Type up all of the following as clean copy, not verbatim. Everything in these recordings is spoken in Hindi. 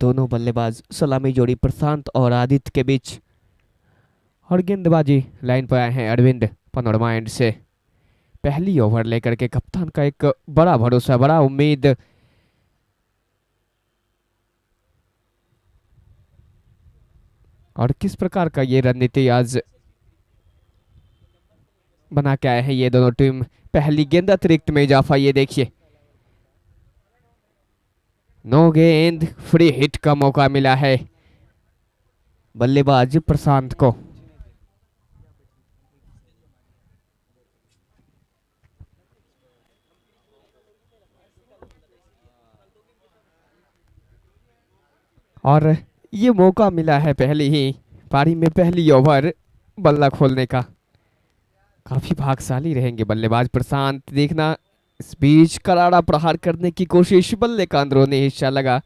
दोनों बल्लेबाज सलामी जोड़ी प्रशांत और आदित्य के बीच, और गेंदबाजी लाइन पर आए हैं अरविंद पनोरमा एंड से। पहली ओवर लेकर के कप्तान का एक बड़ा भरोसा, बड़ा उम्मीद। और किस प्रकार का ये रणनीति आज बना के आए हैं ये दोनों टीम। पहली गेंद अतिरिक्त में इजाफा, ये देखिए, नो गेंद, फ्री हिट का मौका मिला है बल्लेबाज प्रशांत को। और ये मौका मिला है पहली ही पारी में, पहली ओवर बल्ला खोलने का। काफी भागशाली रहेंगे बल्लेबाज प्रशांत, देखना। इस बीच करारा प्रहार करने की कोशिश, बल्ले का अंदरूनी हिस्सा लगा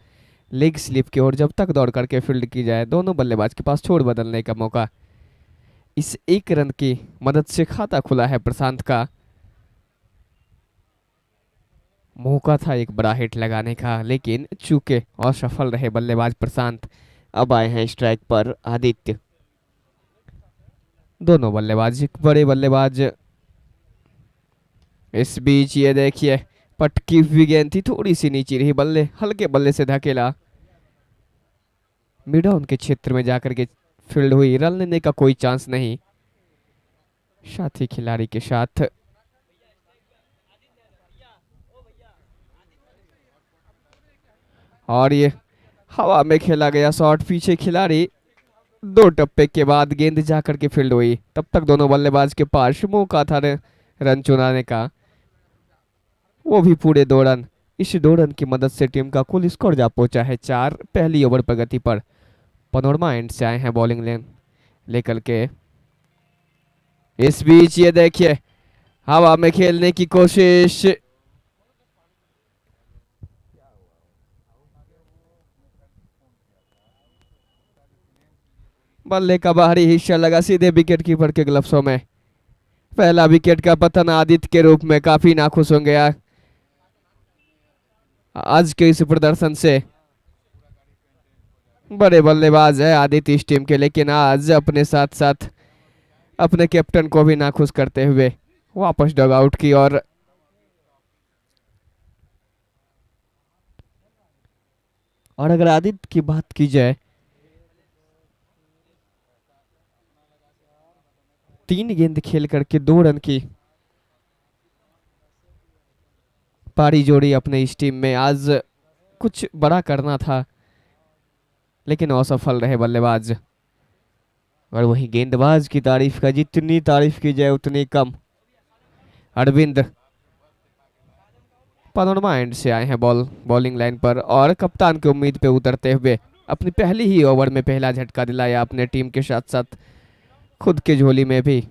लेग स्लिप की ओर। जब तक दौड़ करके फील्ड की जाए, दोनों बल्लेबाज के पास छोड़ बदलने का मौका। इस एक रन की मदद से खाता खुला है प्रशांत का। मौका था एक बड़ा हिट लगाने का, लेकिन चूके असफल रहे बल्लेबाज प्रशांत। अब आए हैं स्ट्राइक पर आदित्य। दोनों बल्लेबाज एक बड़े बल्लेबाज। इस बीच ये देखिए, पटकी हुई गेंद थी, थोड़ी सी नीचे रही, बल्ले हल्के बल्ले से धकेला, मिड ऑन के क्षेत्र में जाकर के फील्ड हुई। रन लेने का कोई चांस नहीं साथी खिलाड़ी के साथ। और ये हवा में खेला गया शॉट, पीछे खिलाड़ी, दो टप्पे के बाद गेंद जाकर के फील्ड हुई। तब तक दोनों बल्लेबाज के पास मौका था रन चुनाने का, वो भी पूरे 2 रन। इस 2 रन की मदद से टीम का कुल स्कोर जा पहुंचा है 4। पहली ओवर प्रगति पर पनोरमा एंड से आए हैं बॉलिंग लेन लेकर के। इस बीच ये देखिए, हवा में खेलने की कोशिश, बल्ले का बाहरी हिस्सा लगा सीधे विकेट कीपर के ग्लव्सों में। पहला विकेट का पतन आदित्य के रूप में, काफी नाखुश होंगे आज के इस प्रदर्शन से। बड़े बल्लेबाज है आदित्य इस टीम के, लेकिन आज अपने साथ साथ अपने कैप्टन को भी नाखुश करते हुए वापस डग आउट की। और अगर आदित्य की बात की जाए, 3 गेंद खेल करके 2 रन की पारी जोड़ी अपने इस टीम में। आज कुछ बड़ा करना था, लेकिन असफल रहे बल्लेबाज। और वही गेंदबाज की तारीफ का जितनी तारीफ की जाए उतनी कम। अरविंद पनोरमा एंड से आए हैं बॉलिंग लाइन पर, और कप्तान की उम्मीद पे उतरते हुए अपनी पहली ही ओवर में पहला झटका दिलाया अपने टीम के साथ साथ खुद के झोली में भी।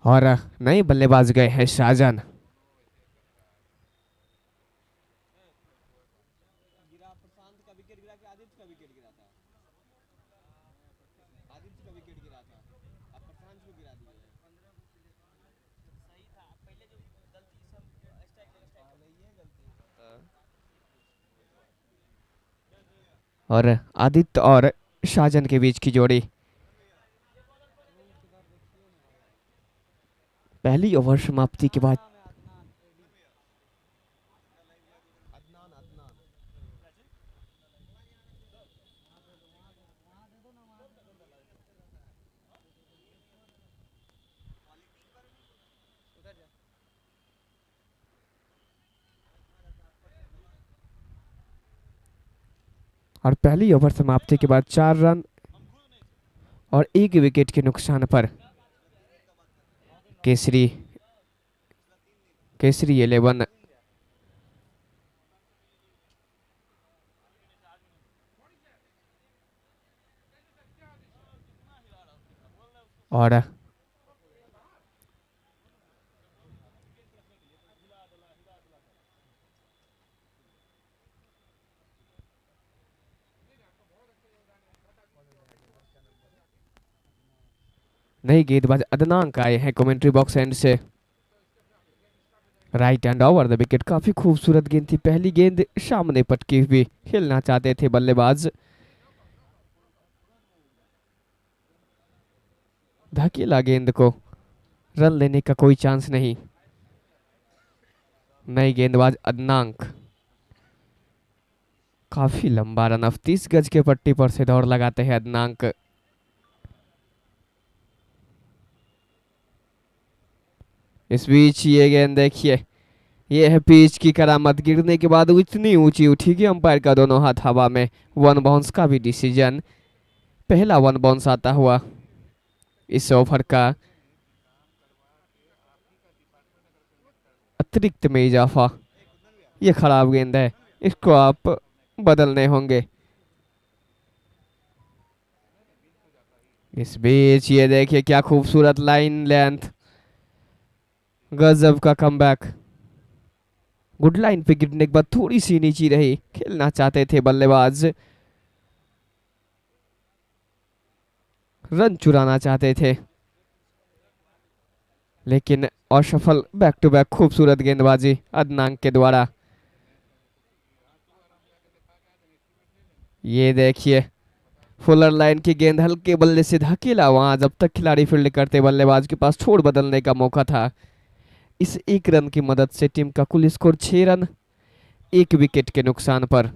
और नए बल्लेबाज गए हैं शाहजान। और आदित्य और शाहजान के बीच की जोड़ी, पहली ओवर समाप्ति के बाद और पहली ओवर समाप्ति के बाद 4 रन और 1 विकेट के नुकसान पर केसरी केसरी 11 और नई गेंदबाज अदनांक आए हैं कमेंट्री बॉक्स एंड से। Right hand over the wicket, काफी खूबसूरत गेंद थी। पहली गेंद सामने पटकी हुई, खेलना चाहते थे बल्लेबाज। धकेला गेंद को, रन लेने का कोई चांस नहीं। नई गेंदबाज अदनांक, काफी लंबा रन, 30 गज के पट्टी पर से दौड़ लगाते हैं अदनांक। इस बीच ये गेंद देखिए, ये है पिच की करामत। गिरने के बाद इतनी ऊंची उठी कि अंपायर का दोनों हाथ हवा में। वन बाउंस का भी डिसीजन, पहला वन बाउंस आता हुआ इस ओवर का। अतिरिक्त में इजाफा, ये खराब गेंद है, इसको आप बदलने होंगे। इस बीच ये देखिए क्या खूबसूरत लाइन लेंथ, गजब का कमबैक। गुड लाइन पे गिरने के बाद थोड़ी सी नीची रही, खेलना चाहते थे बल्लेबाज, रन चुराना चाहते थे लेकिन असफल। बैक टू बैक खूबसूरत गेंदबाजी अदनांक के द्वारा। ये देखिए फुलर लाइन की गेंद हल्के बल्ले से धकेला वहां, जब तक खिलाड़ी फील्ड करते बल्लेबाज के पास छोड़ बदलने का मौका था। इस 1 रन की मदद से टीम का कुल स्कोर 6 रन 1 विकेट के नुकसान पर।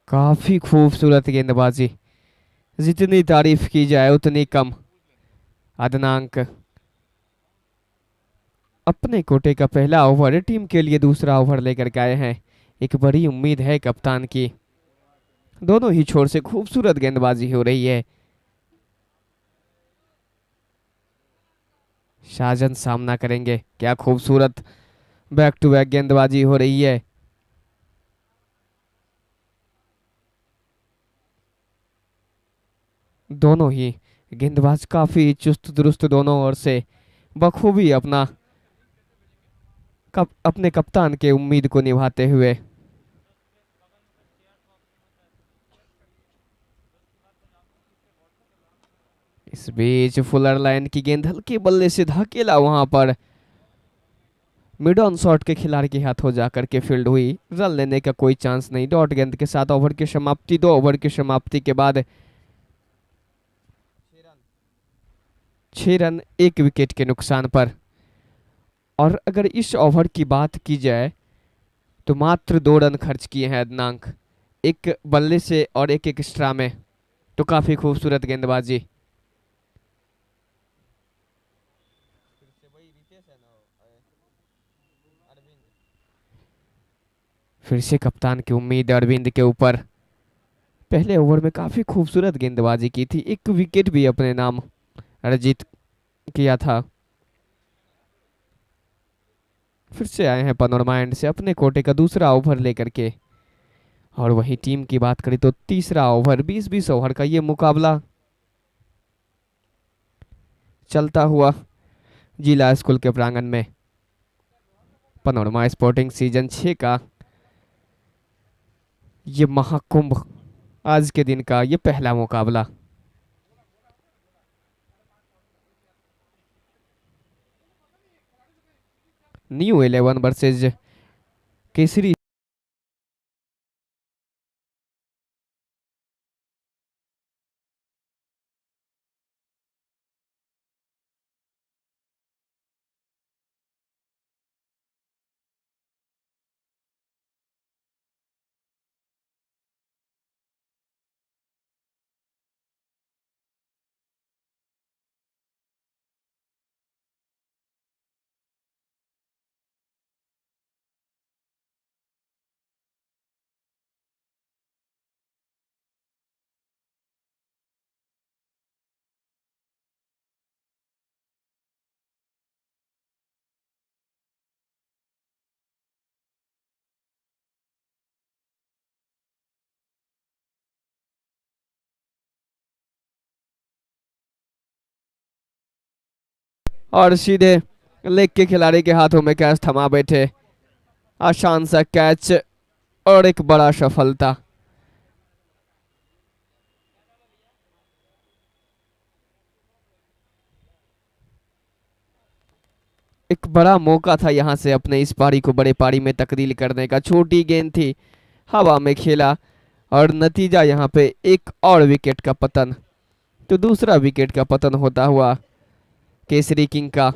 काफी खूबसूरत गेंदबाजी, जितनी तारीफ की जाए उतनी कम। अदनांक अपने कोटे का पहला ओवर, टीम के लिए दूसरा ओवर लेकर के आए हैं। एक बड़ी उम्मीद है कप्तान की, दोनों ही छोर से खूबसूरत गेंदबाजी हो रही है। शाहजन सामना करेंगे, क्या खूबसूरत बैक टू बैक गेंदबाजी हो रही है। दोनों ही गेंदबाज काफी चुस्त दुरुस्त, दोनों ओर से बखूबी अपने कप्तान के उम्मीद को निभाते हुए। इस बीच फुलर लाइन की गेंद हल्के बल्ले से धकेला वहां पर, मिड ऑन शॉट के खिलाड़ी के हाथों जाकर के फील्ड हुई, रन लेने का कोई चांस नहीं। डॉट गेंद के साथ ओवर की समाप्ति, 2 ओवर की समाप्ति के बाद 6 रन 1 विकेट के नुकसान पर। और अगर इस ओवर की बात की जाए तो मात्र 2 रन खर्च किए हैं अदनांक, एक बल्ले से और एक एक्स्ट्रा में। तो काफी खूबसूरत गेंदबाजी। फिर से कप्तान की उम्मीद अरविंद के ऊपर। पहले ओवर में काफी खूबसूरत गेंदबाजी की थी, 1 विकेट भी अपने नाम अर्जित किया था। फिर से आए हैं पनोरमा एंड से अपने कोटे का दूसरा ओवर लेकर के। और वही टीम की बात करें तो तीसरा ओवर, 20-20 ओवर का ये मुकाबला चलता हुआ जिला स्कूल के प्रांगण में। पनोरमा स्पोर्टिंग सीजन 6 का ये महाकुंभ, आज के दिन का ये पहला मुकाबला। न्यू 11 वर्सेज केसरी और सीधे लेग के खिलाड़ी के हाथों में कैच थमा बैठे। आसान सा कैच और एक बड़ा सफलता। एक बड़ा मौका था यहां से अपने इस पारी को बड़े पारी में तब्दील करने का। छोटी गेंद थी, हवा में खेला और नतीजा यहाँ पे एक और विकेट का पतन। तो दूसरा विकेट का पतन होता हुआ केसरी किंग का।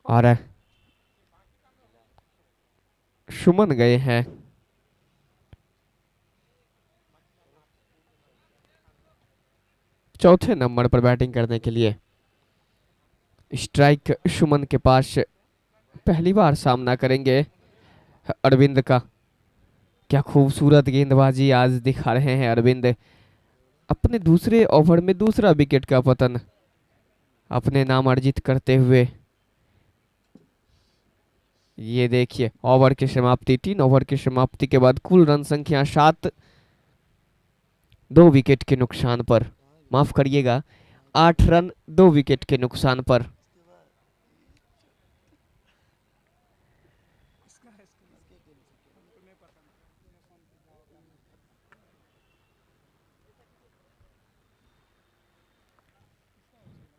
और सुमन गए हैं चौथे नंबर पर बैटिंग करने के लिए। स्ट्राइक सुमन के पास पहली बार सामना करेंगे अरविंद का। क्या खूबसूरत गेंदबाजी आज दिखा रहे हैं अरविंद। अपने दूसरे ओवर में दूसरा विकेट का पतन अपने नाम अर्जित करते हुए। ये देखिए ओवर की समाप्ति, 3 ओवर की समाप्ति के बाद कुल रन संख्या 7, 2 विकेट के नुकसान पर, माफ करिएगा 8 रन 2 विकेट के नुकसान पर।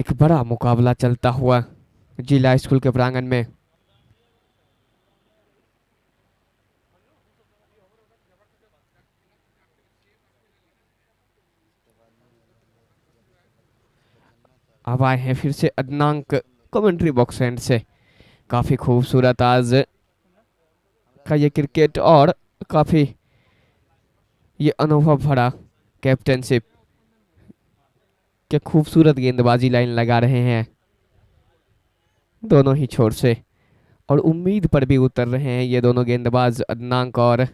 एक बड़ा मुकाबला चलता हुआ जिला स्कूल के प्रांगण में। अब आए हैं फिर से अदनांक कमेंट्री बॉक्स एंड से। काफी खूबसूरत आज का ये क्रिकेट और काफी ये अनुभव भरा कैप्टनशिप। क्या खूबसूरत गेंदबाजी लाइन लगा रहे हैं दोनों ही छोर से, और उम्मीद पर भी उतर रहे हैं ये दोनों गेंदबाज अदनांक और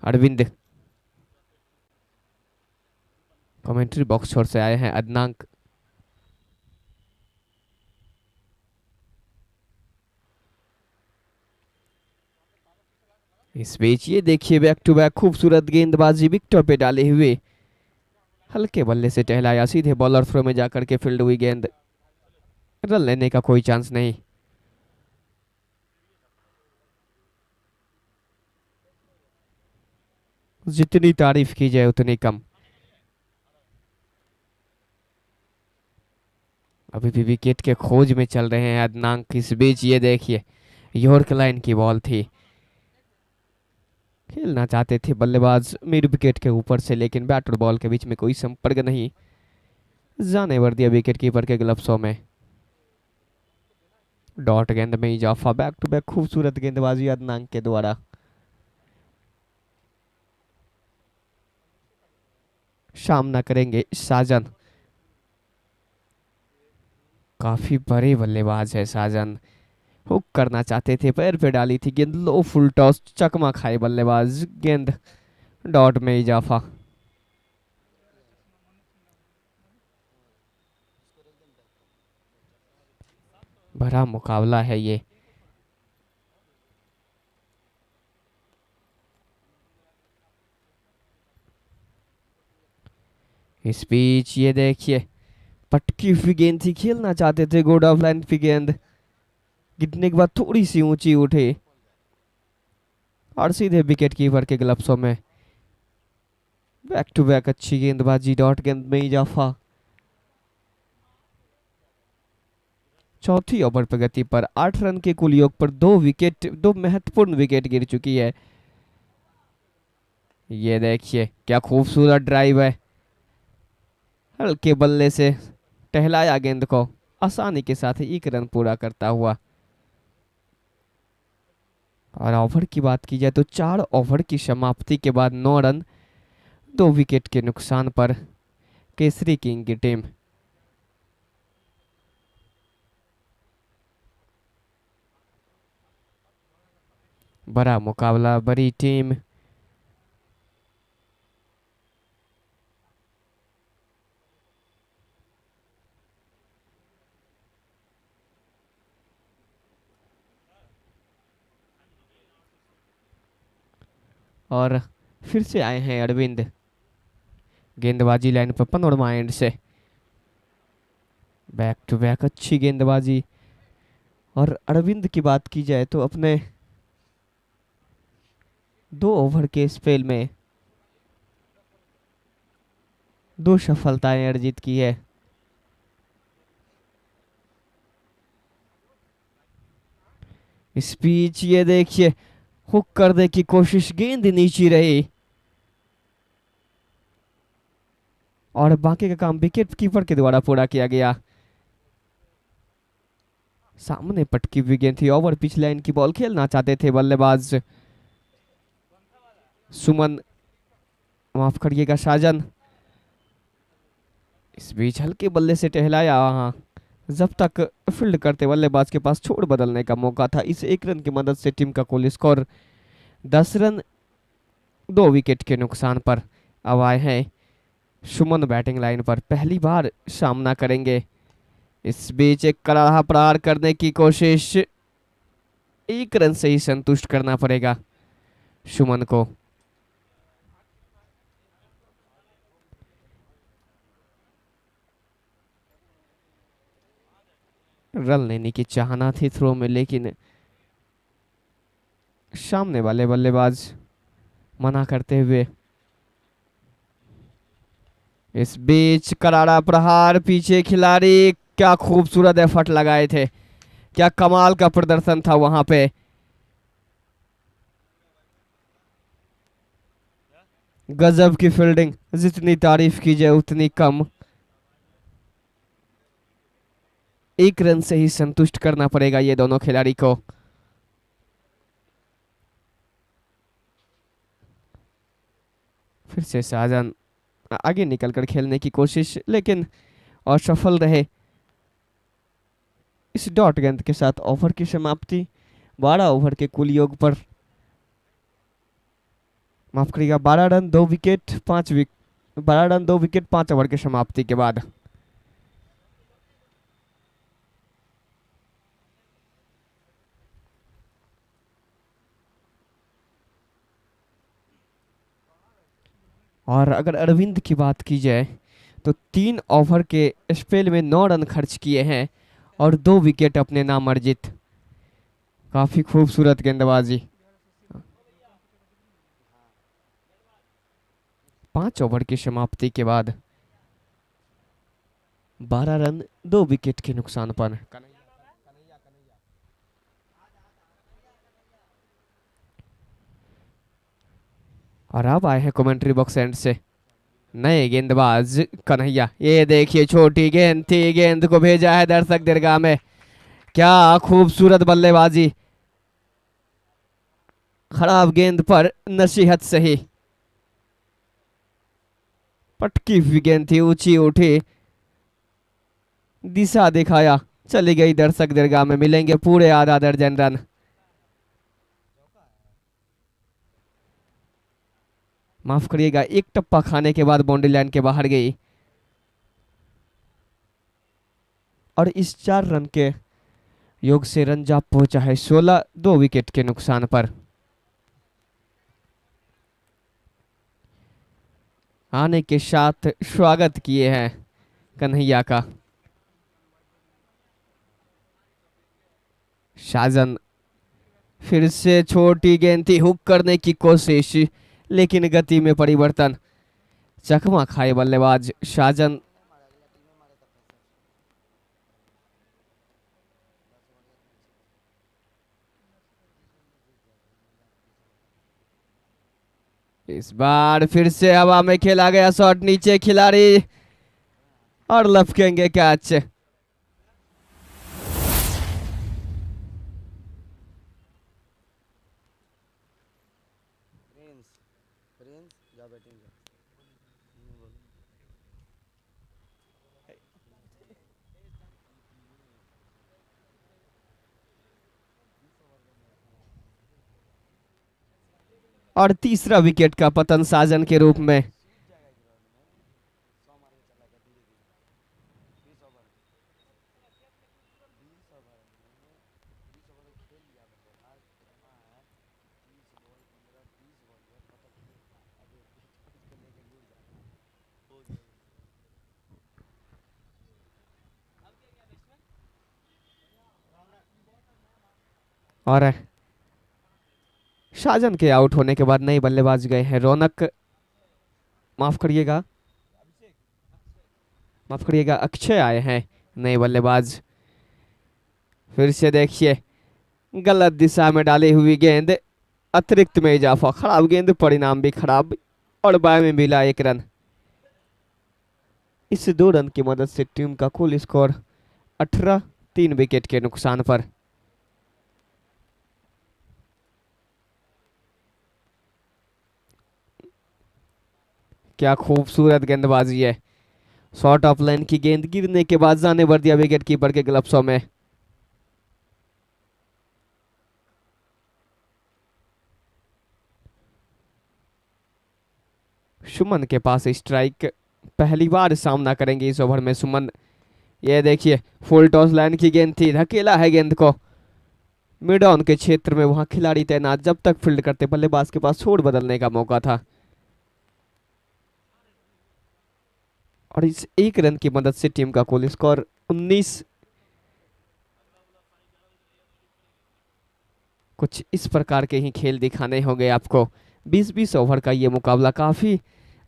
अरविंद। कमेंट्री बॉक्स छोर से आए हैं अदनांक। इस बीच ये देखिए बैक टू बैक खूबसूरत गेंदबाजी विकेटों पे डाले हुए। हल्के बल्ले से टहलाया, सीधे बॉलर थ्रो में जाकर के फील्ड हुई गेंद। रन लेने का कोई चांस नहीं। जितनी तारीफ की जाए उतनी कम। अभी भी विकेट के खोज में चल रहे हैं अदनांक। इस बीच ये देखिए यॉर्क लाइन की बॉल थी। खेलना चाहते थे बल्लेबाज मिड विकेट के ऊपर से, लेकिन बैट और बॉल के बीच में कोई संपर्क नहीं। जाने भर दिया विकेट कीपर के ग्लव्सों में। डॉट गेंद में इजाफा, बैक टू बैक खूबसूरत गेंदबाजी अदनांक के द्वारा। सामना करेंगे साजन। काफी बड़े बल्लेबाज है साजन। हुक करना चाहते थे, पैर पे डाली थी गेंद, लो फुल टॉस, चकमा खाए बल्लेबाज, गेंद डॉट में इजाफा। भरा मुकाबला है ये। इस बीच ये देखिए पटकी हुई गेंद थी, खेलना चाहते थे गोड ऑफ लाइन की गेंद, गिरने के बाद थोड़ी सी ऊंची उठी और सीधे विकेट कीपर के ग्लव्सों में। बैक टू बैक अच्छी गेंदबाजी, डॉट गेंद में इजाफा। चौथी ओवर प्रगति पर 8 रन के कुल योग पर 2 विकेट, 2 महत्वपूर्ण विकेट गिर चुकी है। ये देखिए क्या खूबसूरत ड्राइव है। हल्के बल्ले से टहलाया गेंद को, आसानी के साथ 1 रन पूरा करता हुआ। और ओवर की बात की जाए तो 4 ओवर की समाप्ति के बाद 9 रन 2 विकेट के नुकसान पर केसरी किंग की टीम। बड़ा मुकाबला, बड़ी टीम। और फिर से आए हैं अरविंद। गेंदबाजी लाइन पर पनोरमा एंड से बैक टू बैक अच्छी गेंदबाजी। और अरविंद की बात की जाए तो अपने 2 ओवर के स्पेल में 2 सफलताएं अर्जित की है। इस बीच ये देखिए हुक करने की कोशिश, गेंद नीची रही और बाकी का काम विकेट कीपर के द्वारा पूरा किया गया। सामने पटकी हुई गेंद थी, ओवर पिच लाइन की बॉल खेलना चाहते थे बल्लेबाज सुमन, माफ करिएगा साजन। इस बीच हल्के बल्ले से टहलाया वहां, जब तक फील्ड करते बल्लेबाज के पास छोड़ बदलने का मौका था। इस 1 रन की मदद से टीम का कुल स्कोर 10 रन 2 विकेट के नुकसान पर। अब आए हैं सुमन बैटिंग लाइन पर, पहली बार सामना करेंगे। इस बीच एक करारा प्रहार करने की कोशिश, 1 रन से ही संतुष्ट करना पड़ेगा सुमन को। रन लेने की चाहना थी थ्रो में, लेकिन सामने वाले बल्लेबाज मना करते हुए। इस बीच करारा प्रहार, पीछे खिलाड़ी, क्या खूबसूरत एफर्ट लगाए थे, क्या कमाल का प्रदर्शन था वहां पे। गजब की फील्डिंग, जितनी तारीफ की जाए उतनी कम। 1 रन से ही संतुष्ट करना पड़ेगा ये दोनों खिलाड़ी को। फिर से शाहजहान आगे निकलकर खेलने की कोशिश, लेकिन असफल रहे। इस डॉट गेंद के साथ ओवर की समाप्ति। 12 ओवर के कुल योग पर, माफ करिएगा, 12 run 2 wicket 12 run 2 wicket 5 over की समाप्ति के बाद। और अगर अरविंद की बात की जाए तो 3 ओवर के स्पेल में 9 रन खर्च किए हैं और 2 विकेट अपने नाम अर्जित। काफी खूबसूरत गेंदबाजी। 5 ओवर की समाप्ति के बाद 12 रन 2 विकेट के नुकसान पर। और अब आए हैं कमेंट्री बॉक्स एंड से नए गेंदबाज कन्हैया। ये देखिए छोटी गेंद थी, गेंद को भेजा है दर्शक दीर्घा में। क्या खूबसूरत बल्लेबाजी, खराब गेंद पर नसीहत सही। पटकी हुई गेंद थी, ऊंची उठी, दिशा दिखाया, चली गई दर्शक दीर्घा में। मिलेंगे पूरे आधा दर्जन रन। माफ करिएगा, एक टप्पा खाने के बाद बाउंड्री लाइन के बाहर गई और इस 4 रन के योग से रन जाप पहुंचा है 16, 2 विकेट के नुकसान पर। आने के साथ स्वागत किए हैं कन्हैया का। शाहजन, फिर से छोटी गेंद थी, हुक करने की कोशिश, लेकिन गति में परिवर्तन। चकमा खाए बल्लेबाज शाहजन। इस बार फिर से हवा में खेला गया शॉट, नीचे खिलाड़ी और लपकेंगे कैच। और तीसरा विकेट का पतन साजन के रूप में। और शाहजहां के आउट होने के बाद नए बल्लेबाज गए हैं रौनक, माफ करिएगा, माफ करिएगा, अक्षय आए हैं नए बल्लेबाज। फिर से देखिए गलत दिशा में डाली हुई गेंद, अतिरिक्त में इजाफा, खराब गेंद, परिणाम भी खराब, और बाय में मिला 1 रन। इस 2 रन की मदद से टीम का कुल स्कोर 18, 3 विकेट के नुकसान पर। क्या खूबसूरत गेंदबाजी है, शॉर्ट ऑफ लाइन की गेंद गिरने के बाद जाने भर दिया विकेट कीपर के ग्लव्सों में। सुमन के पास स्ट्राइक, पहली बार सामना करेंगे इस ओवर में सुमन। ये देखिए फुल टॉस लाइन की गेंद थी, धकेला है गेंद को मिड ऑन के क्षेत्र में, वहां खिलाड़ी तैनात, जब तक फील्ड करते बल्लेबाज के पास छोड़ बदलने का मौका था। और इस 1 रन की मदद से टीम का कुल स्कोर 19। कुछ इस प्रकार के ही खेल दिखाने होंगे आपको। 20-20 ओवर का ये मुकाबला, काफी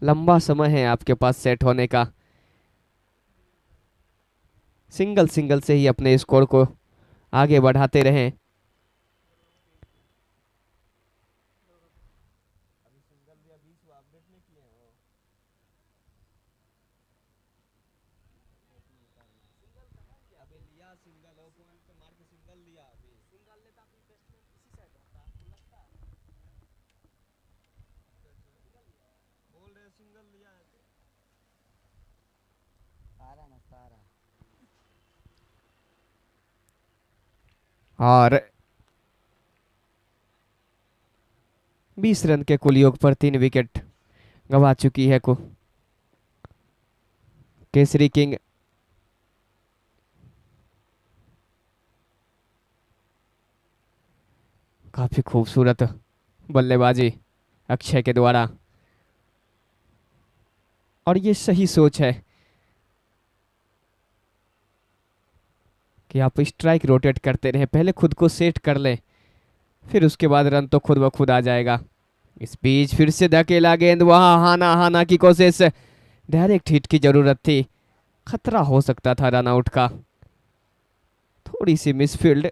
लंबा समय है आपके पास सेट होने का। सिंगल सिंगल से ही अपने स्कोर को आगे बढ़ाते रहें। और 20 रन के कुल योग पर 3 विकेट गंवा चुकी है को केसरी किंग। काफी खूबसूरत बल्लेबाजी अक्षय के द्वारा, और ये सही सोच है कि आप स्ट्राइक रोटेट करते रहें, पहले खुद को सेट कर लें, फिर उसके बाद रन तो खुद ब खुद आ जाएगा। इस बीच फिर से धकेला गेंद, वहां हाना हाना की कोशिश, डायरेक्ट हिट की जरूरत थी, खतरा हो सकता था रन आउट का, थोड़ी सी मिसफील्ड।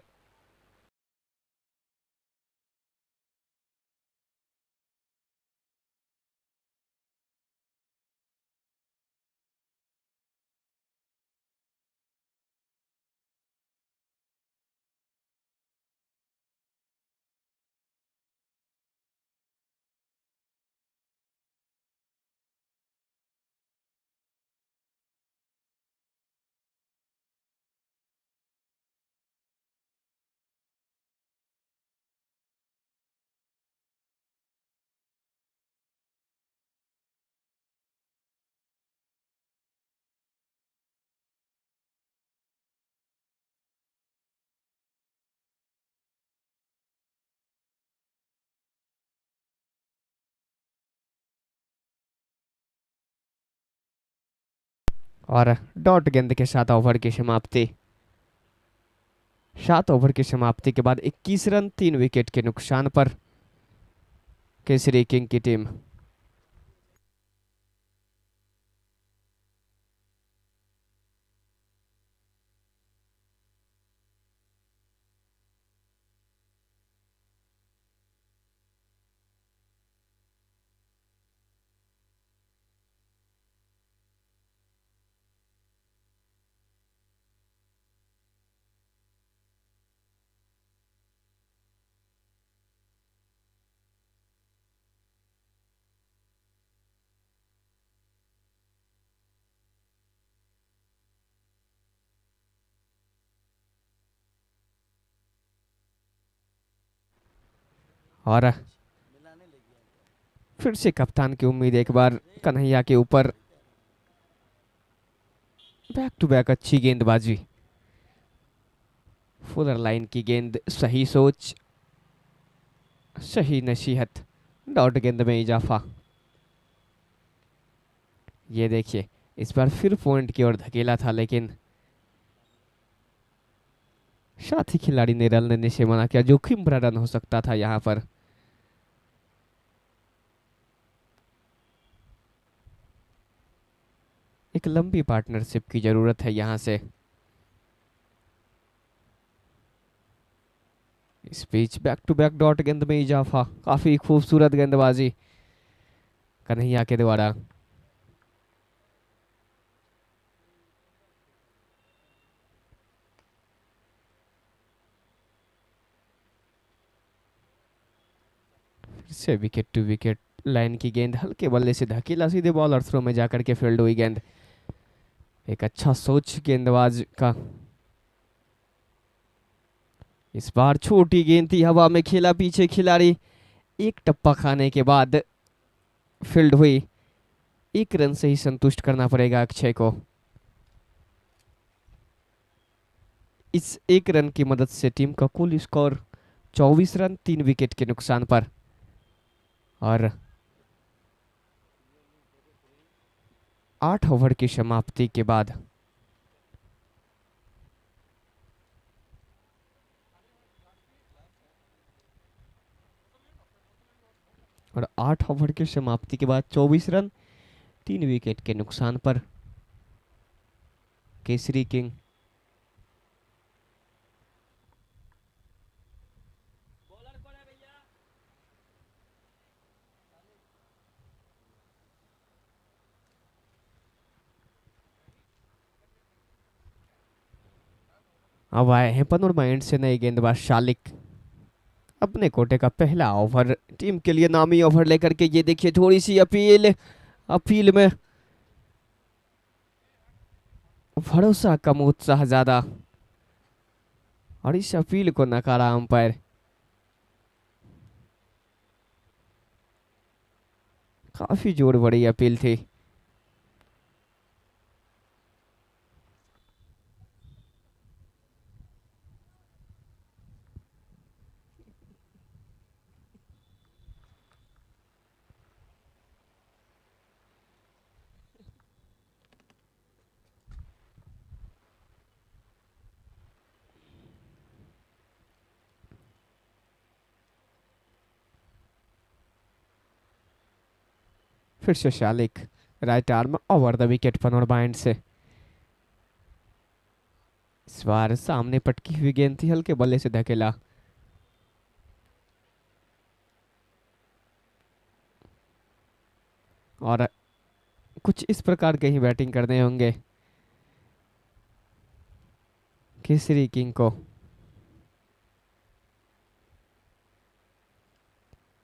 और डॉट गेंद के साथ ओवर की समाप्ति। 7 ओवर की समाप्ति के बाद 21 रन 3 विकेट के नुकसान पर केसरी किंग की टीम। और फिर से कप्तान की उम्मीद एक बार कन्हैया के ऊपर, बैक टू बैक अच्छी गेंदबाजी, फुलर लाइन की गेंद, सही सोच, सही नसीहत, डॉट गेंद में इजाफा। ये देखिए इस बार फिर पॉइंट की ओर धकेला था, लेकिन साथी खिलाड़ी ने रन लेने से मना किया। जोखिम भरा रन हो सकता था यहाँ पर। एक लंबी पार्टनरशिप की जरूरत है यहाँ से। इस बीच बैक टू बैक डॉट गेंद में इजाफा, काफी खूबसूरत गेंदबाजी कन्हैया के द्वारा। फिर से विकेट टू विकेट लाइन की गेंद, हल्के बल्ले से धकेला सीधे बॉलर थ्रो में जाकर के फील्ड हुई गेंद। एक अच्छा सोच गेंदबाज का। इस बार छोटी गेंद थी, हवा में खेला पीछे खिलाड़ी, एक टप्पा खाने के बाद फील्ड हुई। एक रन से ही संतुष्ट करना पड़ेगा अक्षय को। इस एक रन की मदद से टीम का कुल स्कोर 24 रन 3 विकेट के नुकसान पर। और 8 ओवर की समाप्ति के बाद और 8 ओवर की समाप्ति के बाद 24 रन 3 विकेट के नुकसान पर केसरी किंग अब आए हैं पनुरमा से नए गेंदबाज शालिक। अपने कोटे का पहला ओवर टीम के लिए नामी ओवर लेकर के, ये देखिए थोड़ी सी अपील, अपील में भरोसा कम उत्साह ज्यादा, और इस अपील को नकारा अंपायर। काफी जोर बड़ी अपील थी। फिर से शालिक right arm over the wicket panorama से। इस बार सामने पटकी हुई गेंद थी, हल्के बल्ले से धकेला। और कुछ इस प्रकार के ही बैटिंग करने होंगे केसरी किंग को।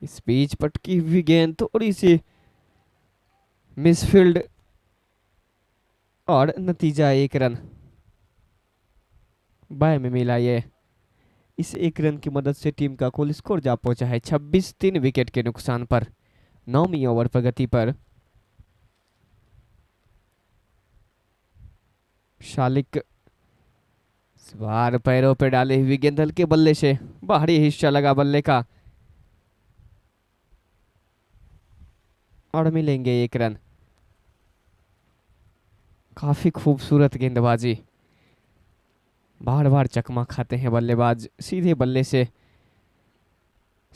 इस बीच पटकी हुई गेंद थोड़ी सी मिसफील्ड, और नतीजा एक रन बाय में मिला ये। इस एक रन की मदद से टीम का कुल स्कोर जा पहुंचा है 26 3 विकेट के नुकसान पर। 9वीं ओवर प्रगति पर शालिक इस बार पैरों पे डाले हुई गेंद हल्के बल्ले से, बाहरी हिस्सा लगा बल्ले का, और मिलेंगे एक रन। काफी खूबसूरत गेंदबाजी, बार बार चकमा खाते हैं बल्लेबाज। सीधे बल्ले से,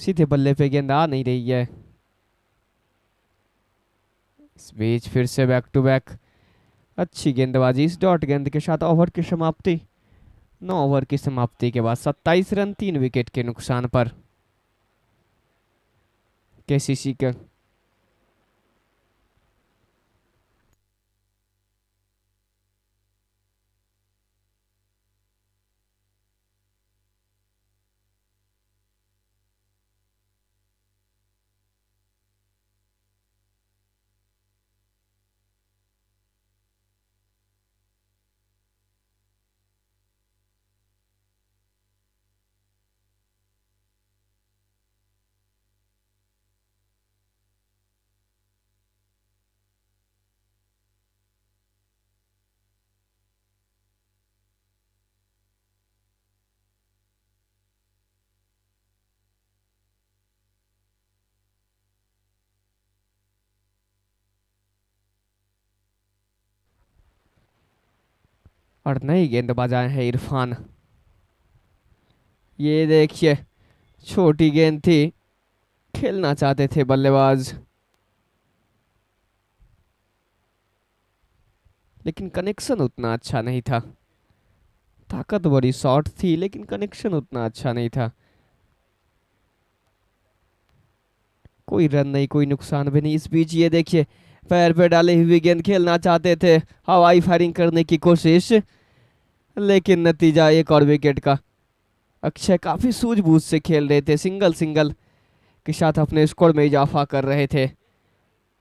सीधे बल्ले पे गेंद आ नहीं रही है। इस बीच फिर से बैक टू बैक अच्छी गेंदबाजी। इस डॉट गेंद के साथ ओवर की समाप्ति। 9 ओवर की समाप्ति के बाद 27 रन 3 विकेट के नुकसान पर केसीसी के। और नई गेंदबाज आए हैं इरफान। ये देखिए, छोटी गेंद थी, खेलना चाहते थे बल्लेबाज, लेकिन कनेक्शन उतना अच्छा नहीं था। ताकतवरी शॉट थी लेकिन कनेक्शन उतना अच्छा नहीं था। कोई रन नहीं, कोई नुकसान भी नहीं। इस बीच ये देखिए, पैर पे डाले हुए गेंद खेलना चाहते थे, हवाई फायरिंग करने की कोशिश, लेकिन नतीजा एक और विकेट का। अक्षय काफी सूझबूझ से खेल रहे थे, सिंगल सिंगल के साथ अपने स्कोर में इजाफा कर रहे थे,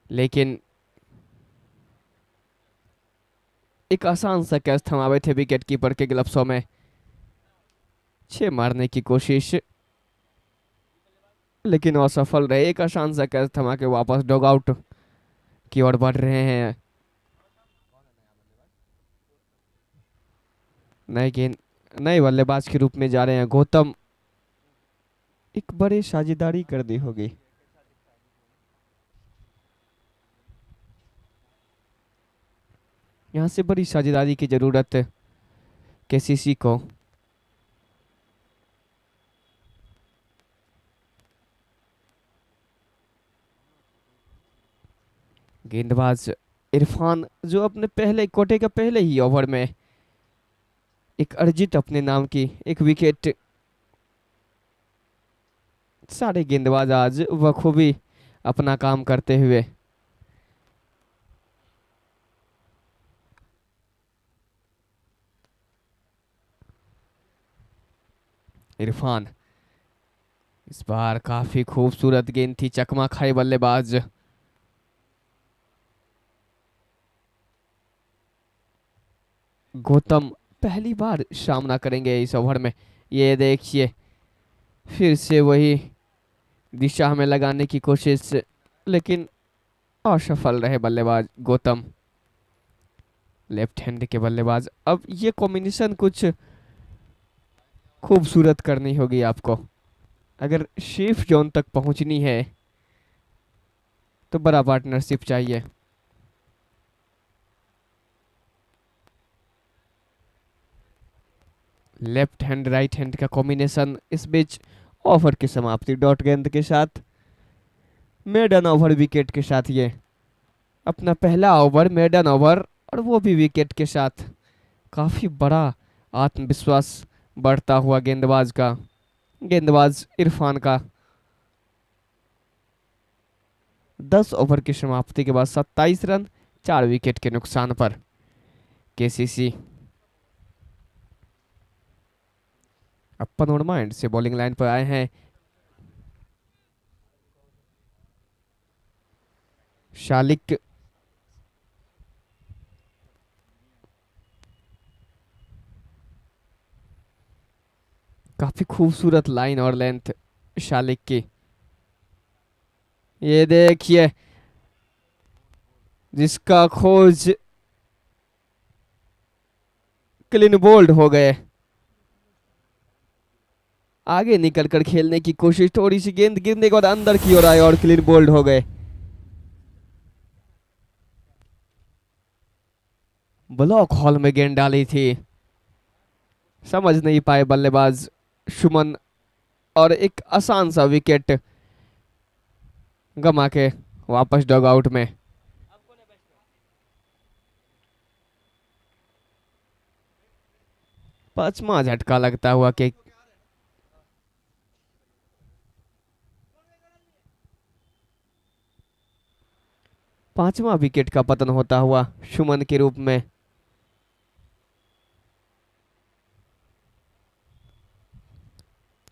लेकिन एक आसान सा कैच थमावे थे विकेट कीपर के ग्लव्सों में। 6 मारने की कोशिश, लेकिन असफल रहे। एक आसान सा कैच थमा के वापस डॉग आउट की ओर बढ़ रहे हैं। नए गेंद, नए बल्लेबाज के रूप में जा रहे हैं गौतम। एक बड़ी साझेदारी करनी होगी। यहाँ से बड़ी साझेदारी की जरूरत है केसीसी को। गेंदबाज इरफान, जो अपने पहले कोटे का पहले ही ओवर में एक अर्जित अपने नाम की एक विकेट। सारे गेंदबाज आज बखूबी अपना काम करते हुए। इरफान, इस बार काफी खूबसूरत गेंद थी, चकमा खाए बल्लेबाज। गौतम पहली बार सामना करेंगे इस ओवर में। ये देखिए, फिर से वही दिशा में लगाने की कोशिश, लेकिन असफल रहे बल्लेबाज गौतम। लेफ्ट हैंड के बल्लेबाज। अब ये कॉम्बिनेशन कुछ खूबसूरत करनी होगी आपको, अगर सेफ जोन तक पहुंचनी है तो बड़ा पार्टनरशिप चाहिए। लेफ्ट हैंड राइट हैंड का कॉम्बिनेशन। इस बीच ओवर की समाप्ति डॉट गेंद के साथ, मेडन ओवर विकेट के साथ। ये अपना पहला ओवर मेडन ओवर, और वो भी विकेट के साथ। काफी बड़ा आत्मविश्वास बढ़ता हुआ गेंदबाज का, गेंदबाज इरफान का। 10 ओवर की समाप्ति के बाद 27 रन 4 विकेट के नुकसान पर केसीसी अप्पन और माइंड से बॉलिंग लाइन पर आए हैं। शालिक, काफी खूबसूरत लाइन और लेंथ शालिक की। ये देखिए, जिसका खोज क्लीन बोल्ड हो गए। आगे निकलकर खेलने की कोशिश, थोड़ी सी गेंद गिरने के बाद अंदर की ओर आए और क्लीन बोल्ड हो गए। ब्लॉक हॉल में गेंद डाली थी, समझ नहीं पाए बल्लेबाज सुमन, और एक आसान सा विकेट गमा के वापस डॉग आउट में। पांचवा झटका लगता हुआ कि पांचवा विकेट का पतन होता हुआ सुमन के रूप में।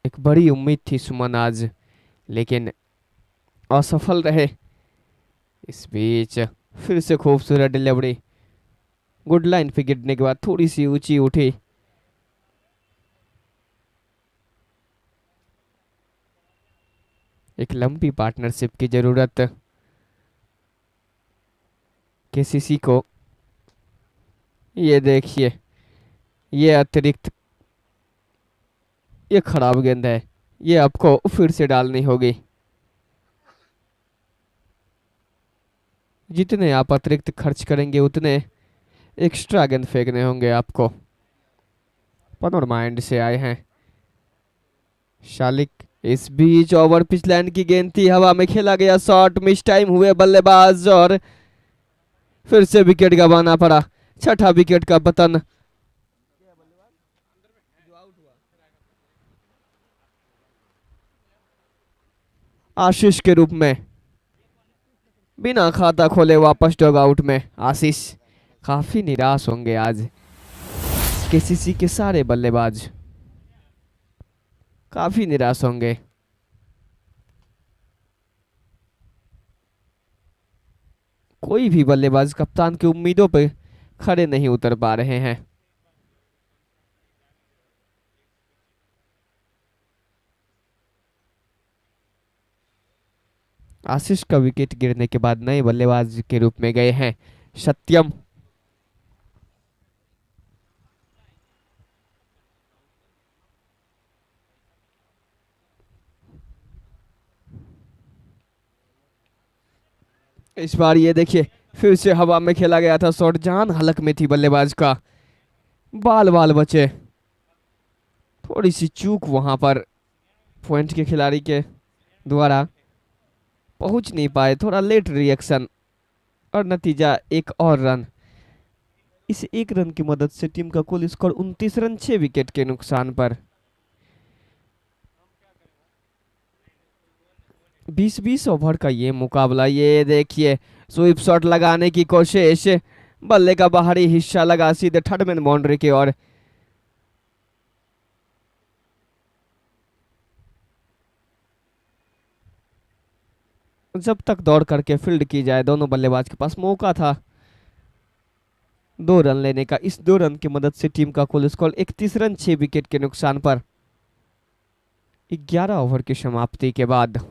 एक बड़ी उम्मीद थी सुमन आज, लेकिन असफल रहे। इस बीच फिर से खूबसूरत डिलीवरी, गुड लाइन पे गिरने के बाद थोड़ी सी ऊंची उठी। एक लंबी पार्टनरशिप की जरूरत केसीसी को। ये देखिए, ये अतिरिक्त, ये खराब गेंद है, ये आपको फिर से डालनी होगी। जितने आप अतिरिक्त खर्च करेंगे उतने एक्स्ट्रा गेंद फेंकने होंगे आपको। पन और माइंड से आए हैं। शालिक इस बीच ओवर पिच लाइन की गेंद थी, हवा में खेला गया शॉट, मिस टाइम हुए बल्लेबाज और फिर से विकेट गंवाना पड़ा। छठा विकेट का पतन। आशीष के रूप में बिना खाता खोले वापस डॉग आउट में। आशीष काफी निराश होंगे आज। केसीसी के सारे बल्लेबाज काफी निराश होंगे। कोई भी बल्लेबाज कप्तान की उम्मीदों पे खड़े नहीं उतर पा रहे हैं। आशीष का विकेट गिरने के बाद नए बल्लेबाज के रूप में गए हैं सत्यम। इस बार ये देखिए फिर से हवा में खेला गया था शॉट, जान हलक में थी बल्लेबाज का, बाल बाल बचे। थोड़ी सी चूक वहां पर पॉइंट के खिलाड़ी के द्वारा, पहुंच नहीं पाए, थोड़ा लेट रिएक्शन और नतीजा एक और रन। इस एक रन की मदद से टीम का कुल स्कोर 29 रन 6 विकेट के नुकसान पर। 20-20 ओवर का ये मुकाबला। ये देखिए स्वीप शॉट लगाने की कोशिश, बल्ले का बाहरी हिस्सा लगा सीधे थर्ड मैन बाउंड्री की ओर। जब तक दौड़ करके फील्ड की जाए, दोनों बल्लेबाज के पास मौका था 2 रन लेने का। इस 2 रन की मदद से टीम का कुल स्कोर 31 रन 6 विकेट के नुकसान पर 11 ओवर की समाप्ति के बाद।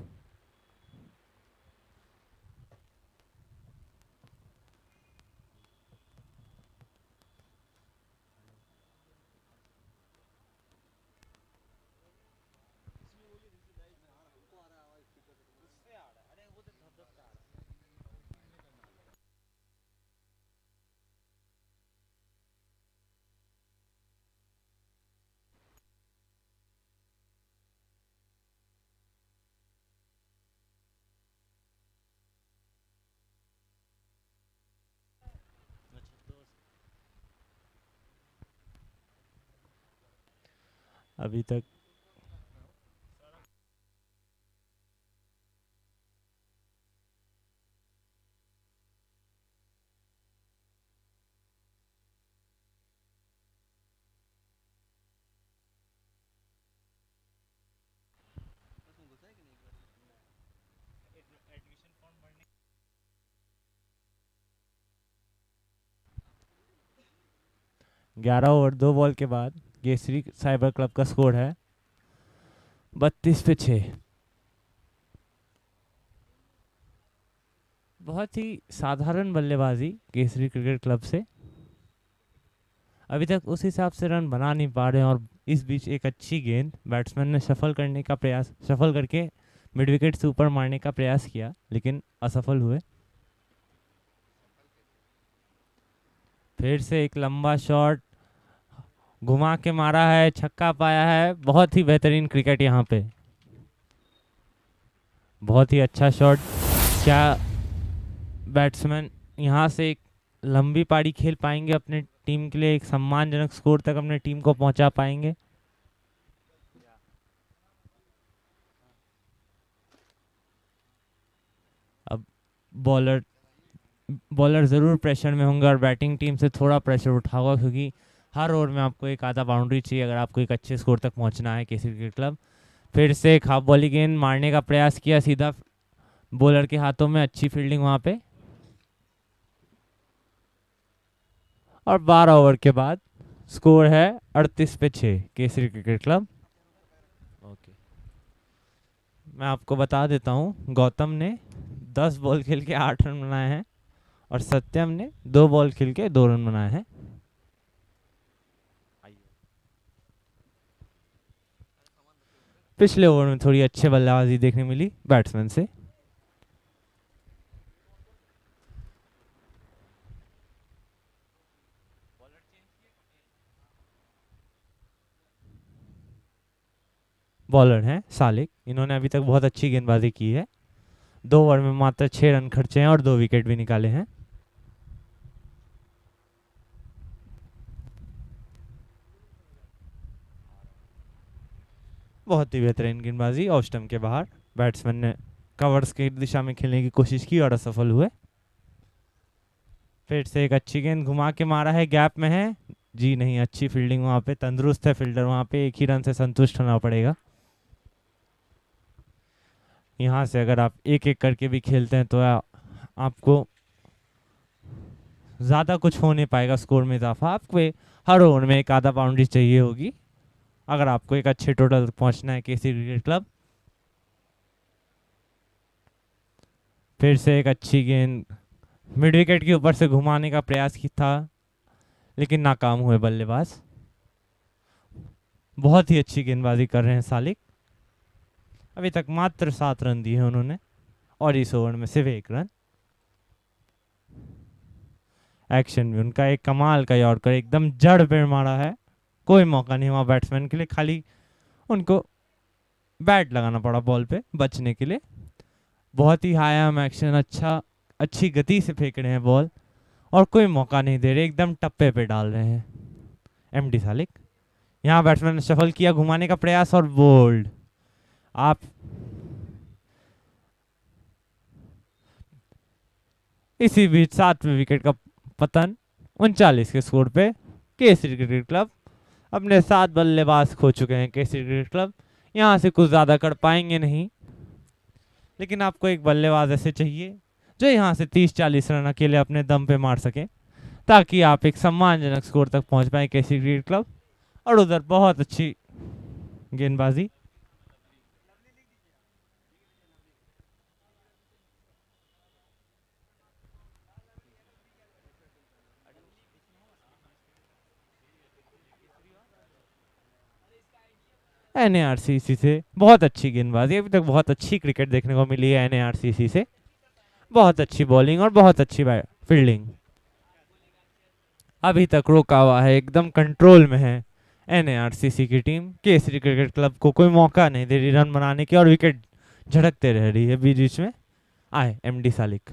अभी तक 11 ओवर 2 बॉल के बाद केसरी साइबर क्लब का स्कोर है 32 पे 6। बहुत ही साधारण बल्लेबाजी केसरी क्रिकेट क्लब से, अभी तक उस हिसाब से रन बना नहीं पा रहे हैं। और इस बीच एक अच्छी गेंद बैट्समैन ने शफल करके मिड विकेट से ऊपर मारने का प्रयास किया, लेकिन असफल हुए। फिर से एक लंबा शॉट घुमा के मारा है, छक्का पाया है। बहुत ही बेहतरीन क्रिकेट यहाँ पे, बहुत ही अच्छा शॉट। क्या बैट्समैन यहाँ से एक लंबी पारी खेल पाएंगे, अपने टीम के लिए एक सम्मानजनक स्कोर तक अपने टीम को पहुंचा पाएंगे? अब बॉलर बॉलर ज़रूर प्रेशर में होंगे और बैटिंग टीम से थोड़ा प्रेशर उठा होगा, क्योंकि हर ओवर में आपको एक आधा बाउंड्री चाहिए अगर आपको एक अच्छे स्कोर तक पहुंचना है केसरी क्रिकेट क्लब। फिर से एक हाफ बॉली गेंद मारने का प्रयास किया सीधा बॉलर के हाथों में, अच्छी फील्डिंग वहाँ पे। और 12 ओवर के बाद स्कोर है 38 पे 6 केसरी क्रिकेट क्लब। ओके, मैं आपको बता देता हूँ, गौतम ने 10 बॉल खेल के 8 रन बनाए हैं और सत्यम ने 2 बॉल खेल के 2 रन बनाए हैं। पिछले ओवर में थोड़ी अच्छी बल्लेबाजी देखने मिली बैट्समैन से। बॉलर हैं सालिक, इन्होंने अभी तक बहुत अच्छी गेंदबाजी की है। 2 ओवर में मात्र 6 रन खर्चे हैं और 2 विकेट भी निकाले हैं। बहुत ही बेहतरीन गेंदबाजी ऑफ स्टंप के बाहर। बैट्समैन ने कवर्स की दिशा में खेलने की कोशिश की और असफल हुए। फिर से एक अच्छी गेंद घुमा के मारा है, गैप में है जी नहीं, अच्छी फील्डिंग वहां पे, तंदुरुस्त है फील्डर वहां पे, एक ही रन से संतुष्ट होना पड़ेगा। यहाँ से अगर आप एक एक करके भी खेलते हैं तो आपको ज़्यादा कुछ हो नहीं पाएगा स्कोर में इजाफा। आपको हर ओवर में एक आधा बाउंड्री चाहिए होगी अगर आपको एक अच्छे टोटल तक पहुंचना है केसी क्रिकेट क्लब। फिर से एक अच्छी गेंद मिड विकेट के ऊपर से घुमाने का प्रयास की था, लेकिन नाकाम हुए बल्लेबाज। बहुत ही अच्छी गेंदबाजी कर रहे हैं सालिक। अभी तक मात्र 7 रन दिए हैं उन्होंने और इस ओवर में सिर्फ 1 रन। एक्शन भी उनका एक कमाल का यॉर्कर, एकदम जड़ पे मारा है, कोई मौका नहीं हुआ बैट्समैन के लिए, खाली उनको बैट लगाना पड़ा बॉल पे बचने के लिए। बहुत ही हाई आर्म एक्शन, अच्छी गति से फेंक रहे हैं बॉल और कोई मौका नहीं दे रहे, एकदम टप्पे पे डाल रहे हैं एमडी सालिक। यहाँ बैट्समैन ने सफल किया घुमाने का प्रयास और बोल्ड। आप इसी बीच 7वें विकेट का पतन 39 के स्कोर पे। केसरी क्रिकेट क्लब अपने 7 बल्लेबाज खो चुके हैं। केसरी क्रिकेट क्लब यहाँ से कुछ ज़्यादा कर पाएंगे नहीं, लेकिन आपको एक बल्लेबाज ऐसे चाहिए जो यहाँ से 30-40 रन अकेले अपने दम पे मार सके, ताकि आप एक सम्मानजनक स्कोर तक पहुँच पाए केसरी क्रिकेट क्लब। और उधर बहुत अच्छी गेंदबाजी। एनएआरसीसी से बहुत अच्छी गेंदबाजी, अभी तक बहुत अच्छी क्रिकेट देखने को मिली है एनएआरसीसी से। बहुत अच्छी बॉलिंग और बहुत अच्छी फील्डिंग। अभी तक रोका हुआ है, एकदम कंट्रोल में है एनएआरसीसी की टीम। केसरी क्रिकेट क्लब को कोई मौका नहीं दे रही रन बनाने की और विकेट झड़कते रह रही है बीच बीच में। आए एमडी सालिक,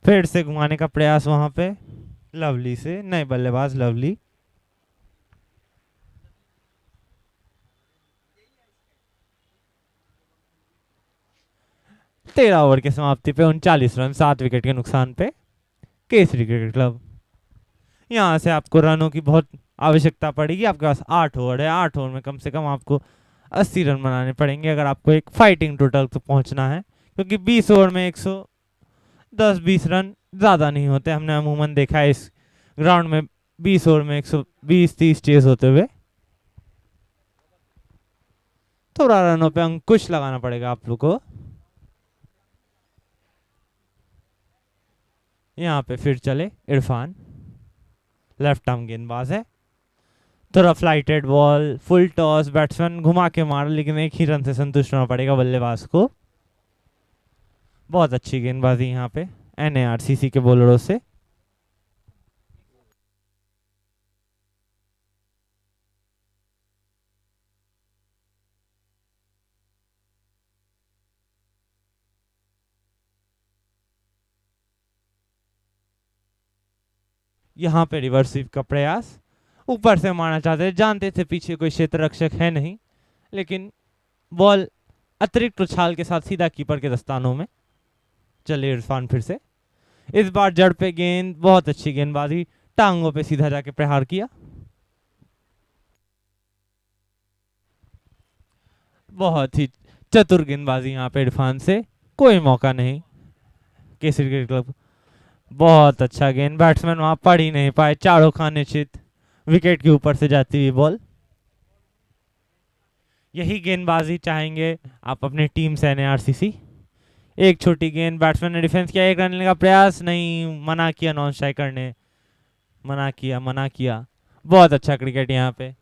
फिर से घुमाने का प्रयास वहां पे लवली से, नए बल्लेबाज लवली। तेरह ओवर की समाप्ति पे 39 रन 7 विकेट के नुकसान पे केसरी क्रिकेट क्लब। यहाँ से आपको रनों की बहुत आवश्यकता पड़ेगी। आपके पास 8 ओवर है, 8 ओवर में कम से कम आपको 80 रन बनाने पड़ेंगे अगर आपको एक फाइटिंग टोटल तक पहुंचना है, क्योंकि 20 ओवर में 110-20 रन ज़्यादा नहीं होते। हमने अमूमन देखा है इस ग्राउंड में 20 ओवर में 120-30 चेज होते हुए। थोड़ा रनों पे अंकुश लगाना पड़ेगा आप लोग को। यहाँ पे फिर चले इरफान, लेफ्ट आर्म गेंदबाज है। थोड़ा flighted ball, full toss, batsman घुमा के मारा, लेकिन एक ही रन से संतुष्ट होना पड़ेगा बल्लेबाज को। बहुत अच्छी गेंदबाजी यहाँ पे एनएआरसीसी के बॉलरों से। यहाँ पे रिवर्स स्वीप का प्रयास, ऊपर से मारना चाहते थे, जानते थे पीछे कोई क्षेत्र रक्षक है नहीं, लेकिन बॉल अतिरिक्त उछाल के साथ सीधा कीपर के दस्तानों में। चले इरफान फिर से, इस बार जड़ पे गेंद, बहुत अच्छी गेंदबाजी, टांगों पे सीधा जाके प्रहार किया। बहुत ही चतुर गेंदबाजी यहाँ पे इरफान से, कोई मौका नहीं केसरी क्रिकेट क्लब। बहुत अच्छा गेंद, बैट्समैन वहां पढ़ ही नहीं पाए, चारों खाने चित, विकेट के ऊपर से जाती हुई बॉल। यही गेंदबाजी चाहेंगे आप अपनी टीम से एनएआरसीसी। एक छोटी गेंद, बैट्समैन ने डिफेंस किया, एक रन लेने का प्रयास, नहीं, मना किया नॉन स्ट्राइकर ने, मना किया। बहुत अच्छा क्रिकेट यहाँ पे।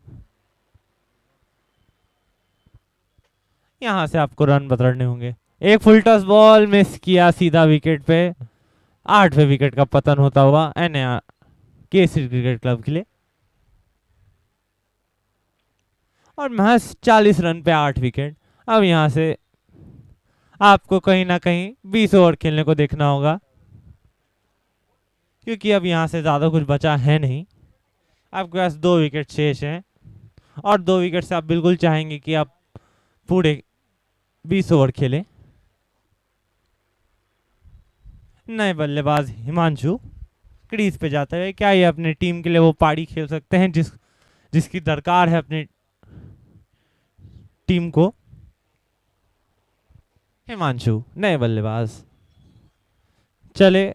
यहाँ से आपको रन बदलने होंगे। एक फुल टॉस बॉल मिस किया सीधा विकेट पे। 8वें विकेट का पतन होता हुआ एनएआर केसरी क्रिकेट क्लब के लिए। और महज 40 रन पे 8 विकेट। अब यहाँ से आपको कहीं ना कहीं 20 ओवर खेलने को देखना होगा, क्योंकि अब यहाँ से ज़्यादा कुछ बचा है नहीं। आपके पास 2 विकेट शेष हैं और 2 विकेट से आप बिल्कुल चाहेंगे कि आप पूरे 20 ओवर खेलें। नए बल्लेबाज हिमांशु क्रीज पे जाता है। क्या ये अपने टीम के लिए वो पारी खेल सकते हैं जिसकी दरकार है अपनी टीम को? हिमांशु नए बल्लेबाज। चले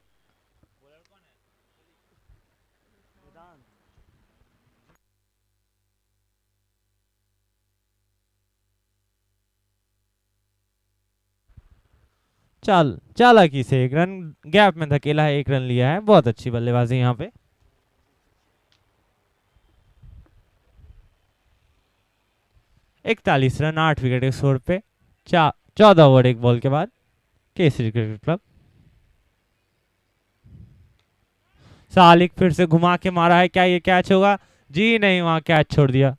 चालाकी से 1 रन गैप में धकेला है, 1 रन लिया है। बहुत अच्छी बल्लेबाजी यहाँ पे। इकतालीस रन 8 विकेट के स्कोर पे 14 ओवर 1 बॉल के बाद केसरी क्रिकेट क्लब। सालिक फिर से घुमा के मारा है। क्या ये कैच होगा? जी नहीं, वहां कैच छोड़ दिया।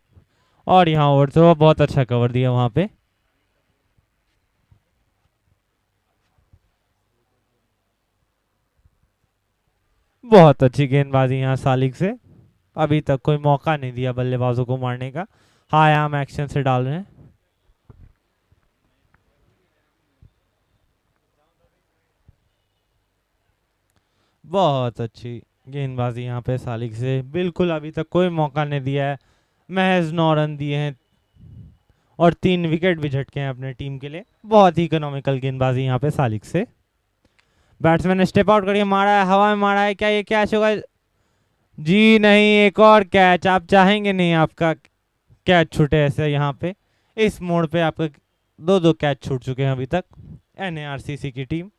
और यहाँ ओवर थ्रो बहुत अच्छा कवर दिया वहां पे। बहुत अच्छी गेंदबाजी यहाँ सालिक से। अभी तक कोई मौका नहीं दिया बल्लेबाजों को मारने का। हाँ, हम एक्शन से डाल रहे हैं। बहुत अच्छी गेंदबाजी यहाँ पे सालिक से। बिल्कुल अभी तक कोई मौका नहीं दिया है। महज 9 रन दिए हैं और 3 विकेट भी झटके हैं अपने टीम के लिए। बहुत ही इकोनॉमिकल गेंदबाजी यहाँ पे सालिक से। बैट्समैन ने स्टेप आउट करके मारा है, हवा में मारा है। क्या ये कैच होगा? जी नहीं, एक और कैच। आप चाहेंगे नहीं आपका कैच छूटे ऐसे। यहाँ पे इस मोड़ पे आपका 2 कैच छूट चुके हैं अभी तक NARCC की टीम।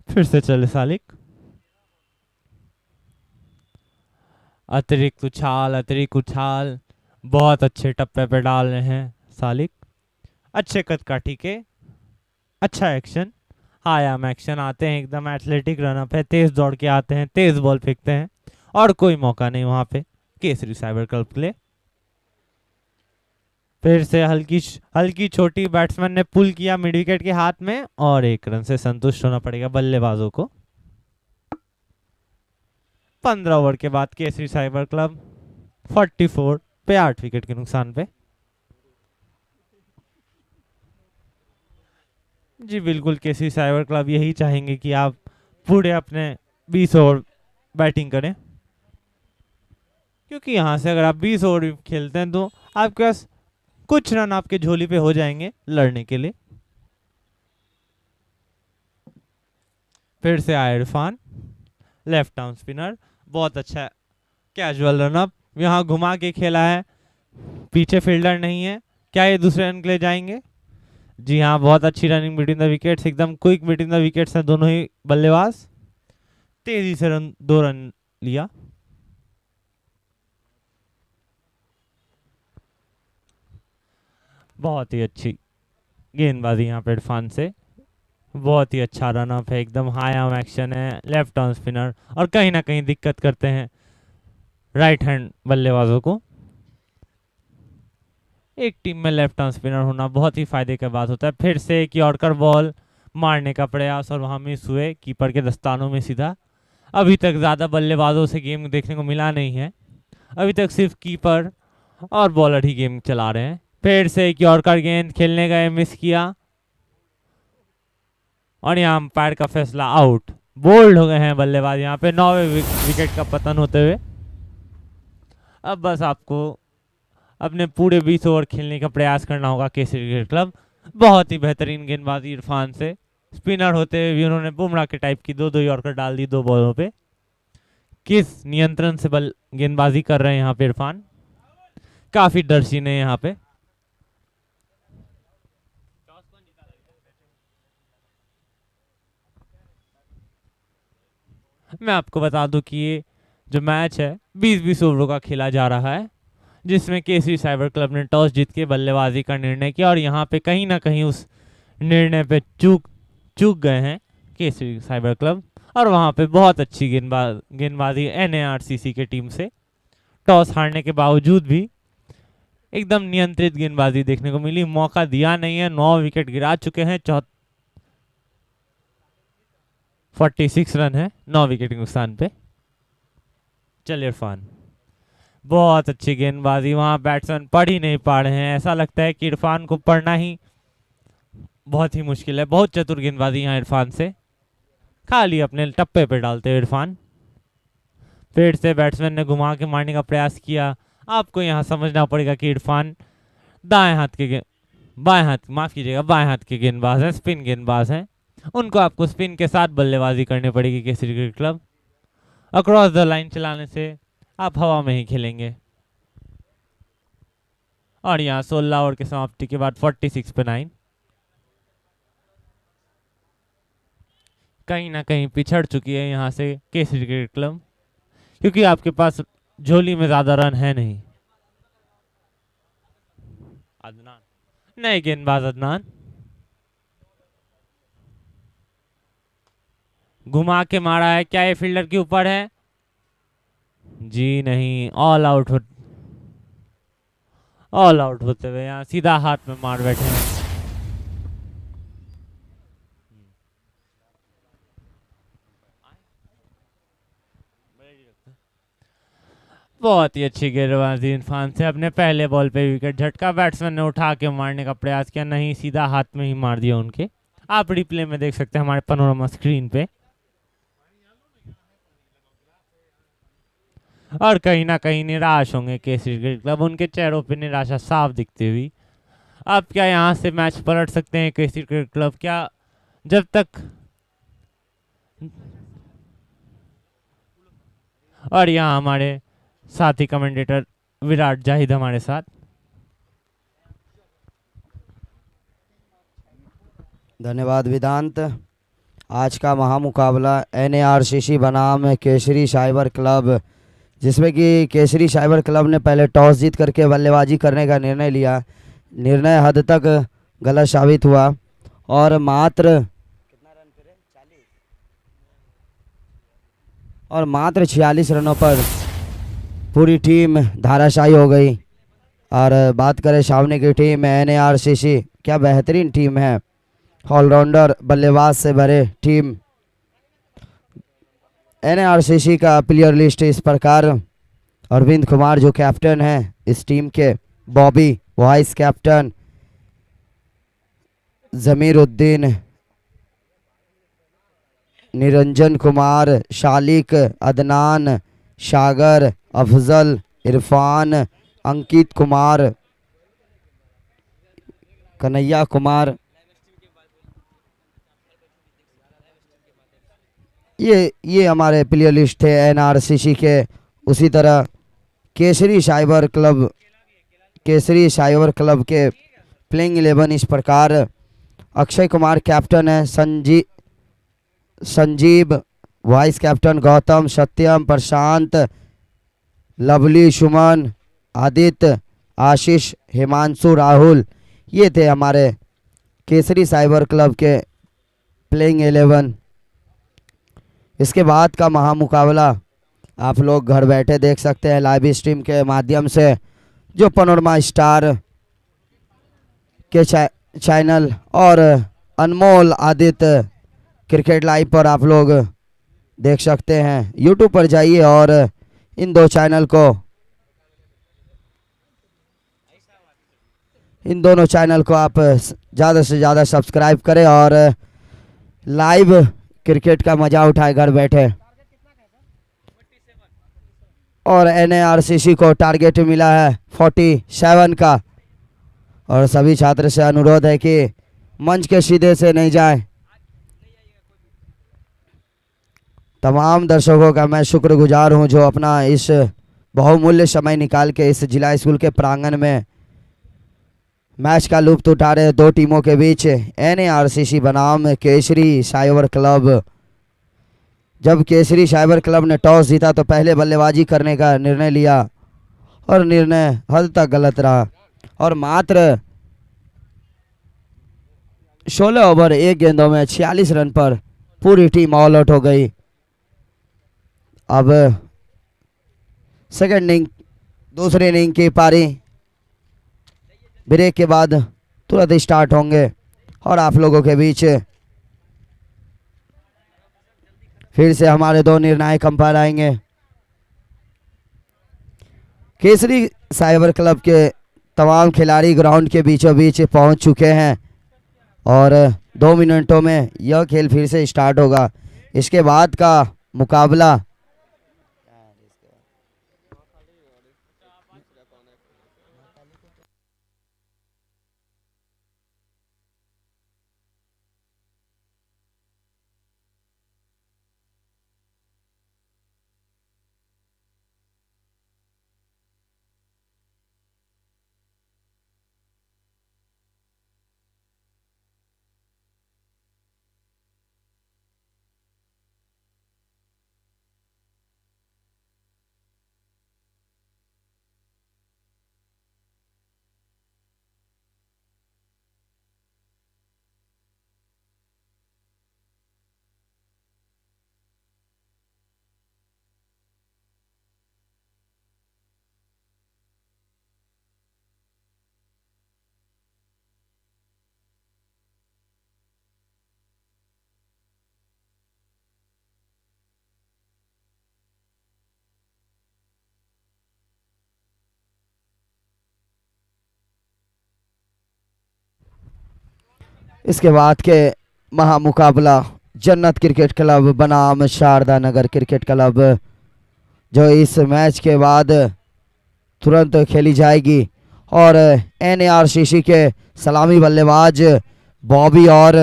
फिर से चले सालिक। अतिरिक्त उछाल बहुत अच्छे टप्पे पे डाल रहे हैं सालिक। अच्छे कद का टीके, अच्छा एक्शन। आयाम एक्शन आते हैं, एकदम एथलेटिक रनअप है। तेज दौड़ के आते हैं, तेज बॉल फेंकते हैं और कोई मौका नहीं वहां पे केसरी साइबर क्लब के लिए। फिर से हल्की छोटी बैट्समैन ने पुल किया मिड विकेट के हाथ में और 1 रन से संतुष्ट होना पड़ेगा बल्लेबाजों को। 15 ओवर के बाद केसरी साइबर क्लब 44 पे 8 विकेट के नुकसान पे। जी बिल्कुल, केसरी साइबर क्लब यही चाहेंगे कि आप पूरे अपने 20 ओवर बैटिंग करें, क्योंकि यहां से अगर आप 20 ओवर खेलते हैं तो आपके पास कुछ रन आपके झोली पे हो जाएंगे लड़ने के लिए। फिर से आया इरफान, लेफ्ट आर्म स्पिनर। बहुत अच्छा कैजुअल रनअप यहाँ घुमा के खेला है। पीछे फील्डर नहीं है। क्या ये दूसरे रन के लिए जाएंगे? जी हाँ, बहुत अच्छी रनिंग बिटवीन द विकेट्स, एकदम क्विक बिटवीन द विकेट्स हैं दोनों ही बल्लेबाज। तेजी से 2 रन लिया। बहुत ही अच्छी गेंदबाजी यहाँ पे इरफान से। बहुत ही अच्छा रनअप है, एकदम हाई आर्म एक्शन है, लेफ्ट आर्म स्पिनर और कहीं ना कहीं दिक्कत करते हैं राइट हैंड बल्लेबाजों को। एक टीम में लेफ्ट आर्म स्पिनर होना बहुत ही फायदे की बात होता है। फिर से एक यॉर्कर बॉल मारने का प्रयास और वहां मिस हुए कीपर के दस्तानों में सीधा। अभी तक ज़्यादा बल्लेबाजों से गेम देखने को मिला नहीं है। अभी तक सिर्फ कीपर और बॉलर ही गेम चला रहे हैं। फिर से एक यॉर्कर गेंद खेलने गए, मिस किया और यहाँ अंपायर का फैसला आउट। बोल्ड हो गए हैं बल्लेबाज यहाँ पे 9वें विकेट का पतन होते हुए। अब बस आपको अपने पूरे 20 ओवर खेलने का प्रयास करना होगा केसरी क्रिकेट क्लब। बहुत ही बेहतरीन गेंदबाजी इरफान से। स्पिनर होते हुए भी उन्होंने बुमराह के टाइप की 2 यॉर्कर डाल दी 2 बॉलों पे। किस नियंत्रण से गेंदबाजी कर रहे हैं यहाँ पे इरफान। काफी डरसीन है यहाँ पे। मैं आपको बता दूं कि ये जो मैच है 20-20 ओवरों का खेला जा रहा है, जिसमें केसरी साइबर क्लब ने टॉस जीत के बल्लेबाजी का निर्णय किया और यहाँ पे कहीं ना कहीं उस निर्णय पे चूक गए हैं केसरी साइबर क्लब। और वहाँ पे बहुत अच्छी गेंदबाजी NARCC के टीम से टॉस हारने के बावजूद भी एकदम नियंत्रित गेंदबाजी देखने को मिली, मौका दिया नहीं है। 9 विकेट गिरा चुके हैं, 46 रन है 9 विकेट के नुकसान पे। चल इरफान, बहुत अच्छी गेंदबाजी, वहां बैट्समैन पढ़ ही नहीं पा रहे हैं। ऐसा लगता है कि इरफान को पढ़ना ही बहुत ही मुश्किल है। बहुत चतुर गेंदबाजी यहाँ इरफान से, खाली अपने टप्पे पे डालते हुए इरफान। फिर से बैट्समैन ने घुमा के मारने का प्रयास किया। आपको यहाँ समझना पड़ेगा कि इरफान बाएं हाथ के गेंदबाज हैं, स्पिन गेंदबाज हैं। उनको आपको स्पिन के साथ बल्लेबाजी करनी पड़ेगी Kesari cricket club. Across the line चलाने से आप हवा में ही खेलेंगे। और यहाँ 16 ओवर की समाप्ति के बाद 46 पे 9 कहीं ना कहीं पिछड़ चुकी है यहाँ से केसरी क्रिकेट क्लब, क्योंकि आपके पास झोली में ज्यादा रन है नहीं। अदनान, नए गेंदबाज अदनान घुमा के मारा है। क्या ये फील्डर के ऊपर है? जी नहीं, ऑल आउट होते हुए यहाँ सीधा हाथ में मार बैठे हैं। बहुत ही अच्छी गेंदबाजी इरफान से, अपने पहले बॉल पे विकेट झटका। बैट्समैन ने उठा के मारने का प्रयास किया, नहीं, सीधा हाथ में ही मार दिया उनके। आप रिप्ले में देख सकते हैं हमारे पैनोरामा स्क्रीन पे। और कहीं ना कहीं निराश होंगे केसरी क्रिकेट क्लब, उनके चेहरों पे निराशा साफ दिखती हुई। अब क्या यहाँ से मैच पलट सकते हैं केसरी क्रिकेट क्लब? क्या जब तक और यहाँ हमारे साथी कमेंटेटर विराट जाहिद हमारे साथ। धन्यवाद वेदांत। आज का महामुकाबला NARCC बनाम केसरी साइबर क्लब, जिसमें कि केसरी साइबर क्लब ने पहले टॉस जीत करके बल्लेबाजी करने का निर्णय लिया। निर्णय हद तक गलत साबित हुआ और मात्र 46 रनों पर पूरी टीम धाराशायी हो गई। और बात करें सामने की टीम NARCC, क्या बेहतरीन टीम है, ऑलराउंडर बल्लेबाज से भरे टीम। NARCC का प्लेयर लिस्ट इस प्रकार: अरविंद कुमार जो कैप्टन है इस टीम के, बॉबी वाइस कैप्टन, जमीरुद्दीन, निरंजन कुमार, शालिक, अदनान, सागर, अफजल, इरफान, अंकित कुमार, कन्हैया कुमार। ये हमारे प्लेयर लिस्ट थे NARCC के। उसी तरह केसरी साइबर क्लब के प्लेइंग 11 इस प्रकार: अक्षय कुमार कैप्टन है, संजीव वाइस कैप्टन, गौतम, सत्यम, प्रशांत, लवली, सुमन, आदित्य, आशीष, हिमांशु, राहुल। ये थे हमारे केसरी साइबर क्लब के प्लेइंग 11। इसके बाद का महामुकाबला आप लोग घर बैठे देख सकते हैं लाइव स्ट्रीम के माध्यम से, जो पैनोरमा स्टार के चैनल और अनमोल आदित्य क्रिकेट लाइव पर आप लोग देख सकते हैं। यूट्यूब पर जाइए और इन दोनों चैनल को आप ज़्यादा से ज़्यादा सब्सक्राइब करें और लाइव क्रिकेट का मजा उठाए घर बैठे। और NARCC को टारगेट मिला है 47 का। और सभी छात्र से अनुरोध है कि मंच के सीधे से नहीं जाएं। तमाम दर्शकों का मैं शुक्रगुजार हूं जो अपना इस बहुमूल्य समय निकाल के इस जिला स्कूल के प्रांगण में मैच का लुत्फ उठा रहे। दो टीमों के बीच NARCC बनाम केसरी साइबर क्लब। जब केसरी साइबर क्लब ने टॉस जीता तो पहले बल्लेबाजी करने का निर्णय लिया और निर्णय हद तक गलत रहा और मात्र 16 ओवर 1 गेंदों में 46 रन पर पूरी टीम ऑल आउट हो गई। अब सेकंड इनिंग, दूसरे इनिंग की पारी ब्रेक के बाद तुरंत स्टार्ट होंगे और आप लोगों के बीच फिर से हमारे दो निर्णायक अंपायर आएंगे। केसरी साइबर क्लब के तमाम खिलाड़ी ग्राउंड के बीचों बीच पहुंच चुके हैं और 2 मिनटों में यह खेल फिर से स्टार्ट होगा। इसके बाद का मुकाबला इसके बाद के महामुकाबला जन्नत क्रिकेट क्लब बनाम शारदा नगर क्रिकेट क्लब, जो इस मैच के बाद तुरंत खेली जाएगी और एनएआरसीसी के सलामी बल्लेबाज बॉबी और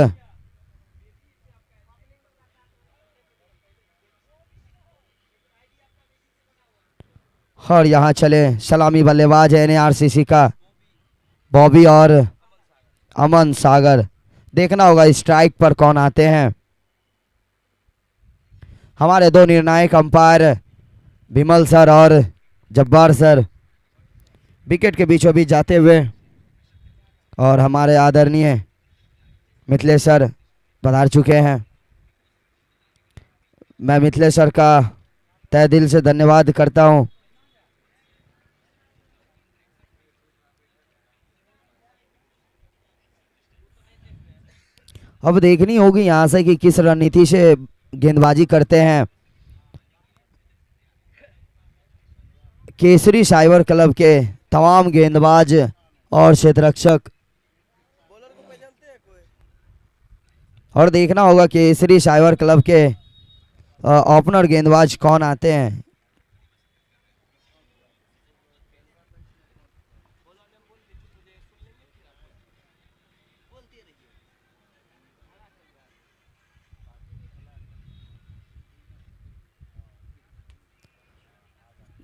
यहाँ चले सलामी बल्लेबाज एनएआरसीसी का बॉबी और अमन सागर। देखना होगा स्ट्राइक पर कौन आते हैं। हमारे दो निर्णायक अंपायर विमल सर और जब्बार सर विकेट के बीचों बीच जाते हुए और हमारे आदरणीय मिथिलेश सर पधार चुके हैं। मैं मिथिलेश सर का तहे दिल से धन्यवाद करता हूं। अब देखनी होगी यहां से कि किस रणनीति से गेंदबाजी करते हैं केसरी साइबर क्लब के तमाम गेंदबाज और क्षेत्ररक्षक, और देखना होगा केसरी साइबर क्लब के ओपनर गेंदबाज कौन आते हैं।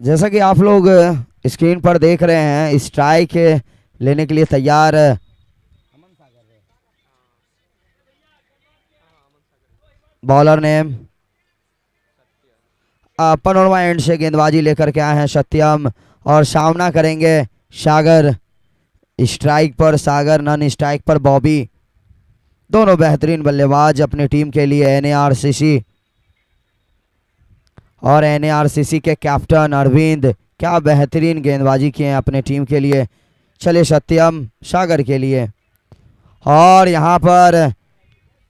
जैसा कि आप लोग स्क्रीन पर देख रहे हैं, स्ट्राइक लेने के लिए तैयार बॉलर नेम पनोरमा एंड से गेंदबाजी लेकर के आए हैं सत्यम और सामना करेंगे सागर। स्ट्राइक पर सागर, नॉन स्ट्राइक पर बॉबी। दोनों बेहतरीन बल्लेबाज अपनी टीम के लिए एनएआरसीसी और एनएआरसीसी के कैप्टन अरविंद क्या बेहतरीन गेंदबाजी किए हैं अपने टीम के लिए। चले सत्यम सागर के लिए और यहाँ पर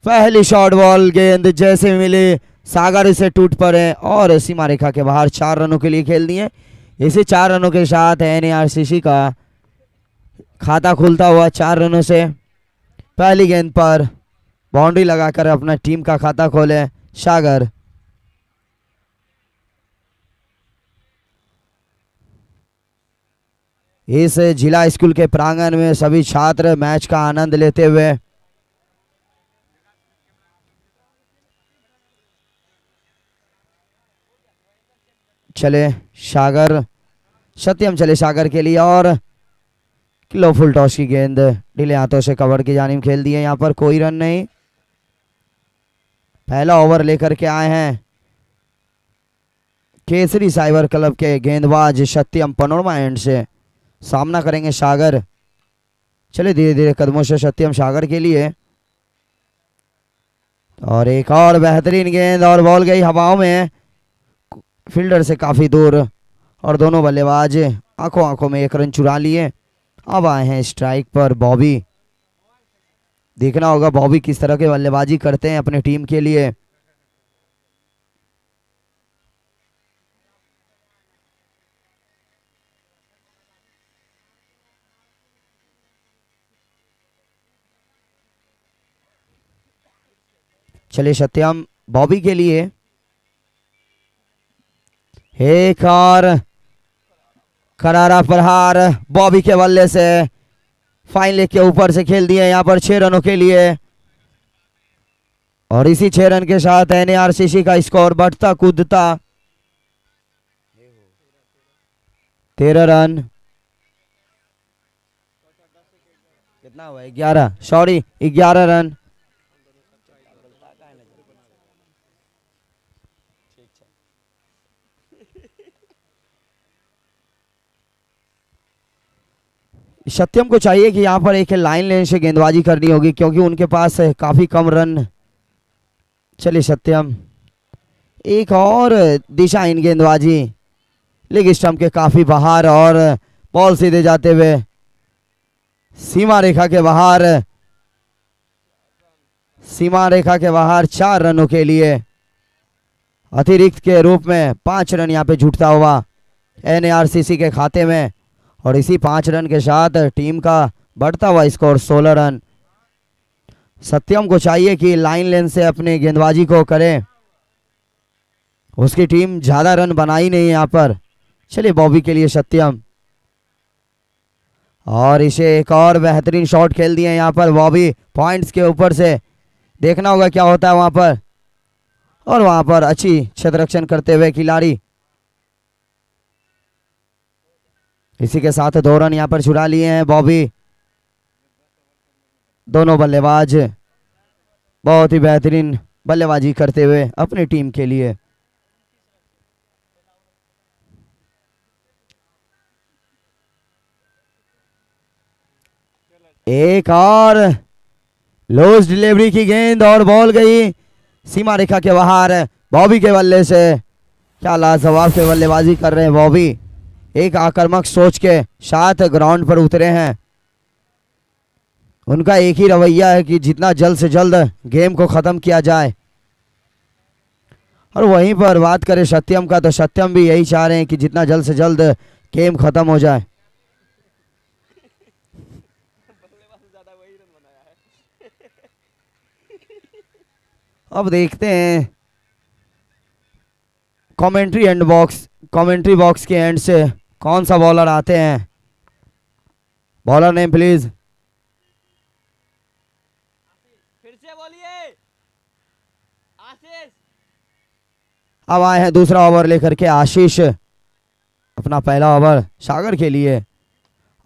पहली शॉर्ट बॉल गेंद जैसे मिली सागर इसे टूट पड़े और सीमा रेखा के बाहर 4 रनों के लिए खेल दिए। इसी 4 रनों के साथ एनएआरसीसी का खाता खुलता हुआ 4 रनों से। पहली गेंद पर बाउंड्री लगाकर अपना टीम का खाता खोले सागर। इस जिला स्कूल के प्रांगण में सभी छात्र मैच का आनंद लेते हुए चले सागर। सत्यम चले सागर के लिए और लो फुल टॉस की गेंद ढीले हाथों से कवर की जानिब खेल दिए। यहाँ पर कोई रन नहीं। पहला ओवर लेकर के आए हैं केसरी साइबर क्लब के गेंदबाज सत्यम पनोरमा एंड से। सामना करेंगे सागर। चले धीरे धीरे कदमों से सत्यम सागर के लिए और एक और बेहतरीन गेंद और बॉल गई हवाओं में फील्डर से काफी दूर और दोनों बल्लेबाज आंखों आंखों में एक रन चुरा लिए। अब आए हैं स्ट्राइक पर बॉबी। देखना होगा बॉबी किस तरह के बल्लेबाजी करते हैं अपने टीम के लिए। चलिए सत्यम बॉबी के लिए एक और करारा प्रहार बॉबी के बल्ले से फाइन लेग के ऊपर से खेल दिए यहाँ पर 6 रनों के लिए और इसी 6 रन के साथ एनएआरसीसी का स्कोर बढ़ता कूदता 13 रन। कितना हुआ 11 सॉरी 11 रन। सत्यम को चाहिए कि यहाँ पर एक लाइन लेन से गेंदबाजी करनी होगी क्योंकि उनके पास काफी कम रन। चलिए सत्यम एक और दिशाहीन गेंदबाजी लेग स्टंप के काफी बाहर और बॉल सीधे जाते हुए सीमा रेखा के बाहर 4 रनों के लिए अतिरिक्त के रूप में 5 रन यहाँ पे जुटता हुआ एनएआरसीसी के खाते में और इसी 5 रन के साथ टीम का बढ़ता हुआ स्कोर 16 रन। सत्यम को चाहिए कि लाइन लेन से अपने गेंदबाजी को करे। उसकी टीम ज्यादा रन बनाई नहीं यहाँ पर। चलिए बॉबी के लिए सत्यम और इसे एक और बेहतरीन शॉट खेल दिए यहाँ पर बॉबी पॉइंट्स के ऊपर से। देखना होगा क्या होता है वहां पर और वहां पर अच्छी क्षेत्ररक्षण करते हुए खिलाड़ी। इसी के साथ 2 रन यहाँ पर छुड़ा लिए हैं बॉबी। दोनों बल्लेबाज बहुत ही बेहतरीन बल्लेबाजी करते हुए अपनी टीम के लिए। एक और लूज डिलीवरी की गेंद और बॉल गई सीमा रेखा के बाहर बॉबी के बल्ले से। क्या लाजवाब से बल्लेबाजी कर रहे हैं बॉबी। एक आक्रामक सोच के साथ ग्राउंड पर उतरे हैं। उनका एक ही रवैया है कि जितना जल्द से जल्द गेम को खत्म किया जाए। और वहीं पर बात करें सत्यम का तो सत्यम भी यही चाह रहे हैं कि जितना जल्द से जल्द गेम खत्म हो जाए। अब देखते हैं कमेंट्री बॉक्स के एंड से कौन सा बॉलर आते हैं। Bowler name please. फिर से बोलिए आशीष। अब आए हैं दूसरा ओवर लेकर के आशीष। अपना पहला ओवर सागर के लिए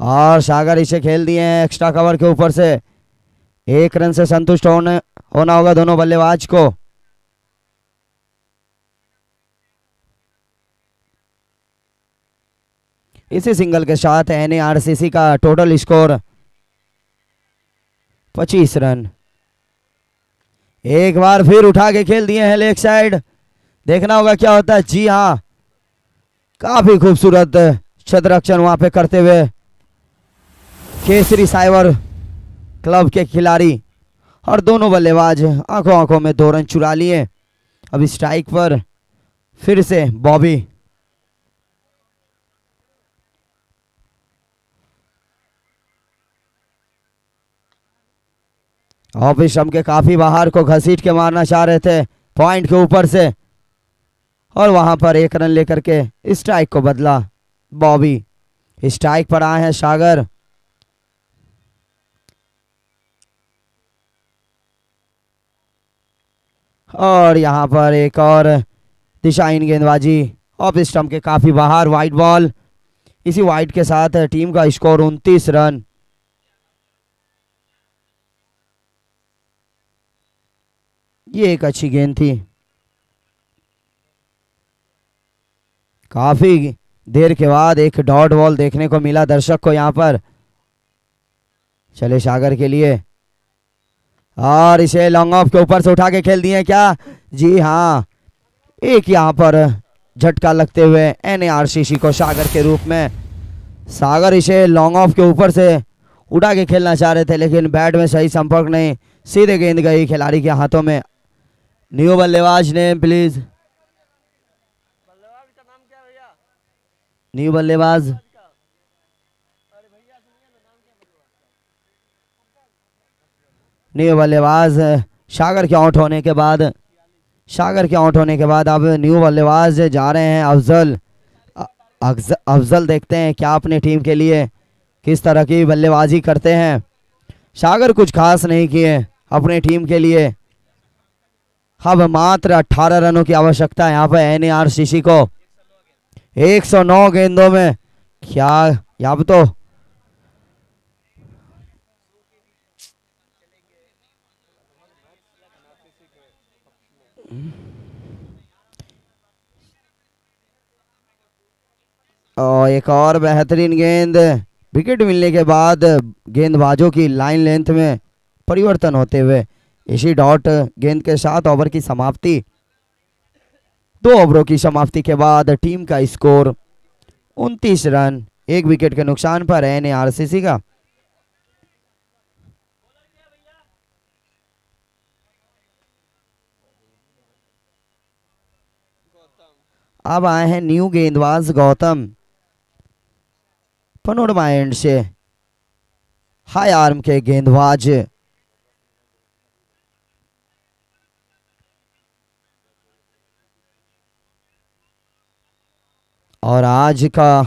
और सागर इसे खेल दिए हैं एक्स्ट्रा कवर के ऊपर से। 1 रन से संतुष्ट होना होगा दोनों बल्लेबाज को। इसी सिंगल के साथ एनएआरसीसी का टोटल स्कोर 25 रन। एक बार फिर उठा के खेल दिए हैं लेग साइड। देखना होगा क्या होता है। जी हाँ काफी खूबसूरत क्षेत्ररक्षण वहां पे करते हुए केसरी साइबर क्लब के खिलाड़ी और दोनों बल्लेबाज आंखों आंखों में 2 रन चुरा लिए। अब स्ट्राइक पर फिर से बॉबी। ऑफ स्टंप के काफी बाहर को घसीट के मारना चाह रहे थे पॉइंट के ऊपर से और वहां पर 1 रन लेकर के स्ट्राइक को बदला बॉबी। स्ट्राइक पर आए हैं सागर। और यहां पर एक और दिशाहीन गेंदबाजी ऑफ स्टंप के काफी बाहर वाइड बॉल। इसी वाइड के साथ टीम का स्कोर 29 रन। ये एक अच्छी गेंद थी। काफी देर के बाद एक डॉट बॉल देखने को मिला दर्शक को यहां पर। चले सागर के लिए और इसे लॉन्ग ऑफ के ऊपर से उठा के खेल दिए क्या? जी हाँ, एक यहाँ पर झटका लगते हुए एनएआरसीसी को सागर के रूप में। सागर इसे लॉन्ग ऑफ के ऊपर से उड़ा के खेलना चाह रहे थे, लेकिन बैट में सही संपर्क नहीं, सीधे गेंद गई खिलाड़ी के हाथों में। न्यू बल्लेबाज ने प्लीज, न्यू बल्लेबाज। न्यू बल्लेबाज सागर के आउट होने के बाद, अब न्यू बल्लेबाज जा रहे हैं अफजल। अफजल देखते हैं क्या अपनी टीम के लिए किस तरह की बल्लेबाजी करते हैं। सागर कुछ खास नहीं किए अपनी टीम के लिए। अब मात्र 18 रनों की आवश्यकता है यहाँ पर एनएआरसीसी को 109 गेंदों में। क्या यहाँ तो एक और बेहतरीन गेंद। विकेट मिलने के बाद गेंदबाजों की लाइन लेंथ में परिवर्तन होते हुए इसी डॉट गेंद के साथ ओवर की समाप्ति। 2 ओवरों की समाप्ति के बाद टीम का स्कोर 29 रन, 1 विकेट के नुकसान पर एनएआरसीसी का। अब आए हैं न्यू गेंदबाज गौतम पनोरमा एंड से, हाई आर्म के गेंदबाज। और आज का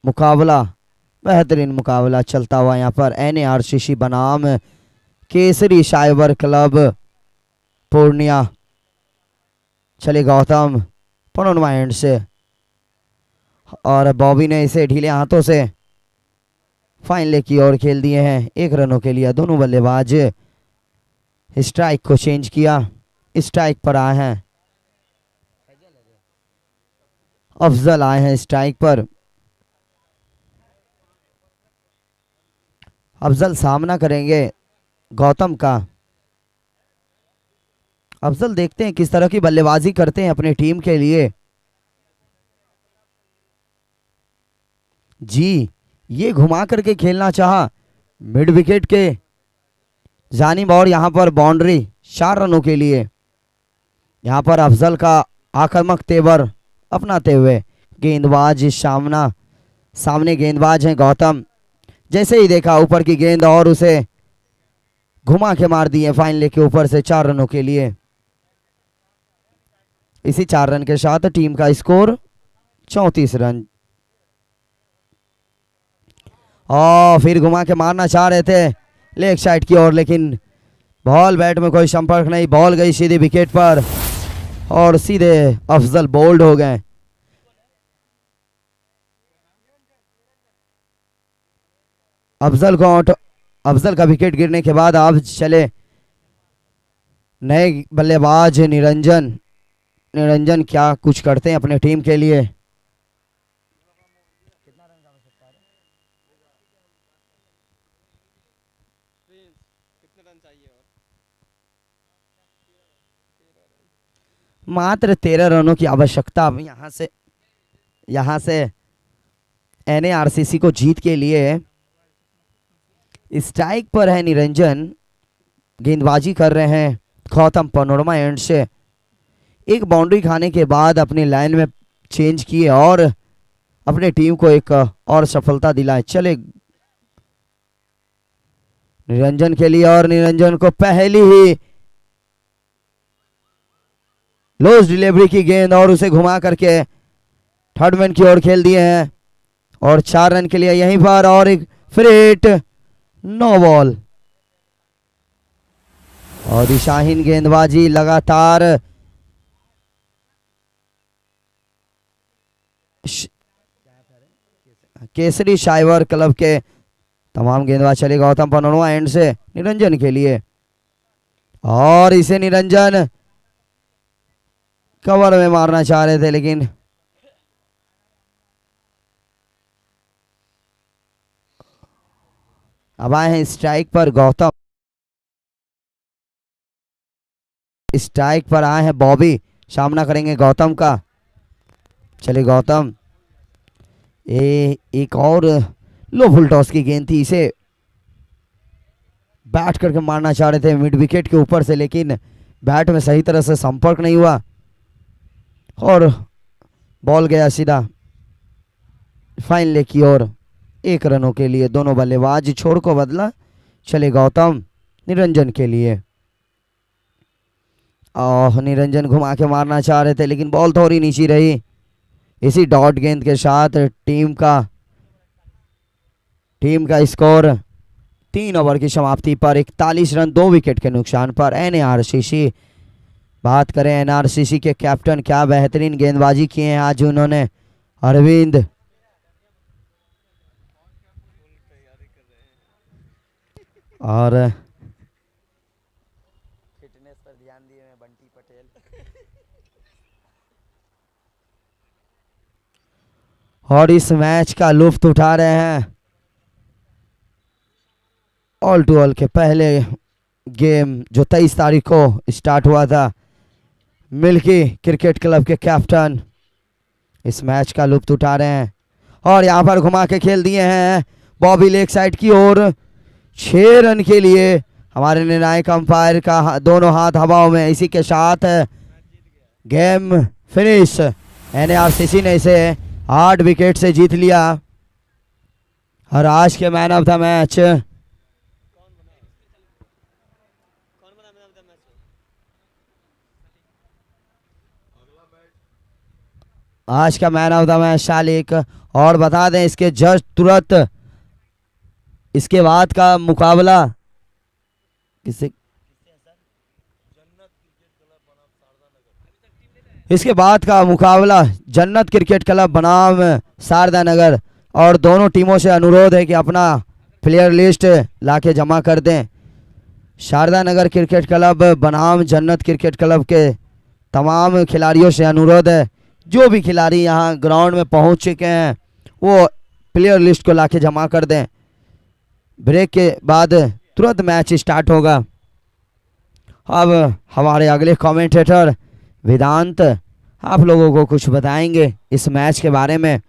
मुकाबला बेहतरीन मुकाबला चलता हुआ यहाँ पर एनएआरसीसी बनाम केसरी साइबर क्लब पूर्णिया। चले गौतम पनोरमा एंड से, और बॉबी ने इसे ढीले हाथों से फाइन लेग की ओर खेल दिए हैं 1 रनों के लिए। दोनों बल्लेबाज स्ट्राइक को चेंज किया, स्ट्राइक पर आए हैं अफजल, आए हैं स्ट्राइक पर। अफजल सामना करेंगे गौतम का। अफजल देखते हैं किस तरह की बल्लेबाजी करते हैं अपनी टीम के लिए। जी, ये घुमा करके खेलना चाहा मिड विकेट के जानिब, और यहाँ पर बाउंड्री 4 रनों के लिए। यहाँ पर अफजल का आक्रामक तेवर अपनाते हुए गेंदबाज सामने गेंदबाज हैं गौतम। जैसे ही देखा ऊपर की गेंद और उसे घुमा के मार दिए फाइन लेग के ऊपर से 4 रनों के लिए। इसी 4 रन के साथ टीम का स्कोर 34 रन। और फिर घुमा के मारना चाह रहे थे लेग साइड की ओर, लेकिन बॉल बैट में कोई संपर्क नहीं, बॉल गई सीधे विकेट पर और सीधे अफजल बोल्ड हो गए। अफजल का विकेट गिरने के बाद अब चले नए बल्लेबाज निरंजन क्या कुछ करते हैं अपने टीम के लिए। मात्र 13 रनों की आवश्यकता अब यहाँ से एनएआरसीसी को जीत के लिए। स्ट्राइक पर है निरंजन, गेंदबाजी कर रहे हैं गौतम पनोरमा एंड से। एक बाउंड्री खाने के बाद अपनी लाइन में चेंज किए और अपने टीम को एक और सफलता दिलाए। चले निरंजन के लिए, और निरंजन को पहली ही लॉस डिलीवरी की गेंद और उसे घुमा करके थर्ड मैन की ओर खेल दिए हैं और 4 रन के लिए यहीं पर, और एक फिर हिट, नो बॉल। और दिशाहीन गेंदबाजी लगातार केसरी साइबर क्लब के तमाम गेंदबाज चले गौतम पनोरमा एंड से निरंजन के लिए, और इसे निरंजन कवर में मारना चाह रहे थे, लेकिन अब आए हैं स्ट्राइक पर गौतम। स्ट्राइक पर आए हैं बॉबी, सामना करेंगे गौतम का। चले गौतम, एक और लो फुल टॉस की गेंद थी, इसे बैट करके मारना चाह रहे थे मिड विकेट के ऊपर से, लेकिन बैट में सही तरह से संपर्क नहीं हुआ और बॉल गया सीधा फाइन लेग की ओर। 1 रनों के लिए दोनों बल्लेबाज छोड़ को बदला। चले गौतम निरंजन के लिए, और निरंजन घुमा के मारना चाह रहे थे लेकिन बॉल थोड़ी नीची रही। इसी डॉट गेंद के साथ टीम का स्कोर 3 ओवर की समाप्ति पर 41 रन 2 विकेट के नुकसान पर एनआरसीसी। बात करें एनआरसीसी के कैप्टन, क्या बेहतरीन गेंदबाजी किए हैं आज उन्होंने। अरविंद और फिटनेस पर ध्यान दिए हैं बंटी पटेल। और इस मैच का लुत्फ उठा रहे हैं। ऑल टू ऑल के पहले गेम जो 23 तारीख को स्टार्ट हुआ था, मिल्की क्रिकेट क्लब के कैप्टन इस मैच का लुत्फ उठा रहे हैं और यहाँ पर घुमा के खेल दिए हैं बॉबी लेग साइड की ओर। 6 रन के लिए हमारे निर्णायक अंपायर का दोनों हाथ हवाओं में। इसी के साथ गेम फिनिश। एनआरसीसी ने इसे 8 विकेट से जीत लिया और आज के मैन ऑफ द मैच शालिक। और बता दें इसके जस्ट तुरंत इसके बाद का मुकाबला किसे, इसके बाद का मुकाबला जन्नत क्रिकेट क्लब बनाम शारदा नगर, और दोनों टीमों से अनुरोध है कि अपना प्लेयर लिस्ट लाके जमा कर दें। शारदा नगर क्रिकेट क्लब बनाम जन्नत क्रिकेट क्लब के तमाम खिलाड़ियों से अनुरोध है, जो भी खिलाड़ी यहाँ ग्राउंड में पहुँच चुके हैं वो प्लेयर लिस्ट को लाके जमा कर दें। ब्रेक के बाद तुरंत मैच स्टार्ट होगा। अब हमारे अगले कमेंटेटर वेदांत आप लोगों को कुछ बताएंगे इस मैच के बारे में,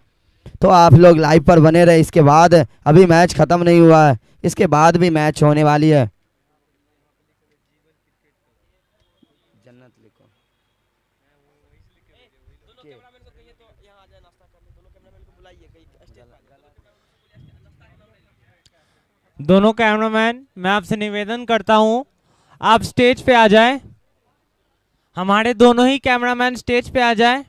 तो आप लोग लाइव पर बने रहे। इसके बाद अभी मैच ख़त्म नहीं हुआ है, इसके बाद भी मैच होने वाली है। जन्नत लिखो। दोनों कैमरामैन, मैं आपसे निवेदन करता हूं आप स्टेज पे आ जाएं। हमारे दोनों ही कैमरामैन स्टेज पे आ जाएं।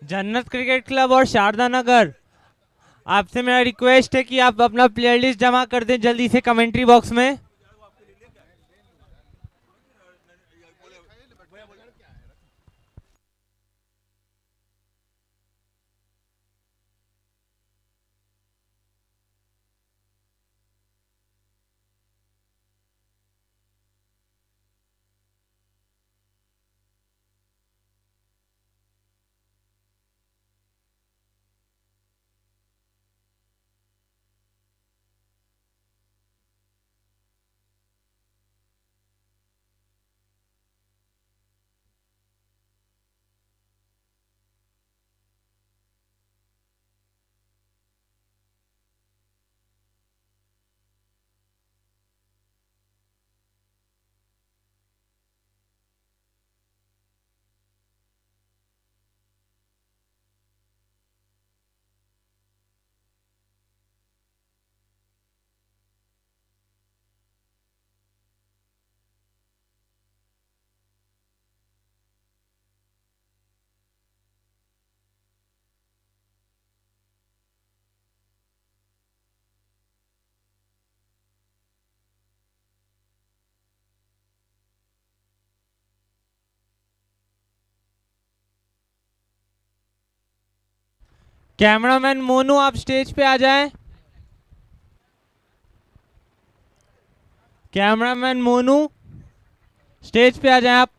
जन्नत क्रिकेट क्लब और शारदा नगर, आपसे मेरा रिक्वेस्ट है कि आप अपना प्लेयर लिस्ट जमा कर दें जल्दी से कमेंट्री बॉक्स में। कैमरामैन मोनू आप स्टेज पे आ जाएं। कैमरामैन मोनू स्टेज पे आ जाएं आप।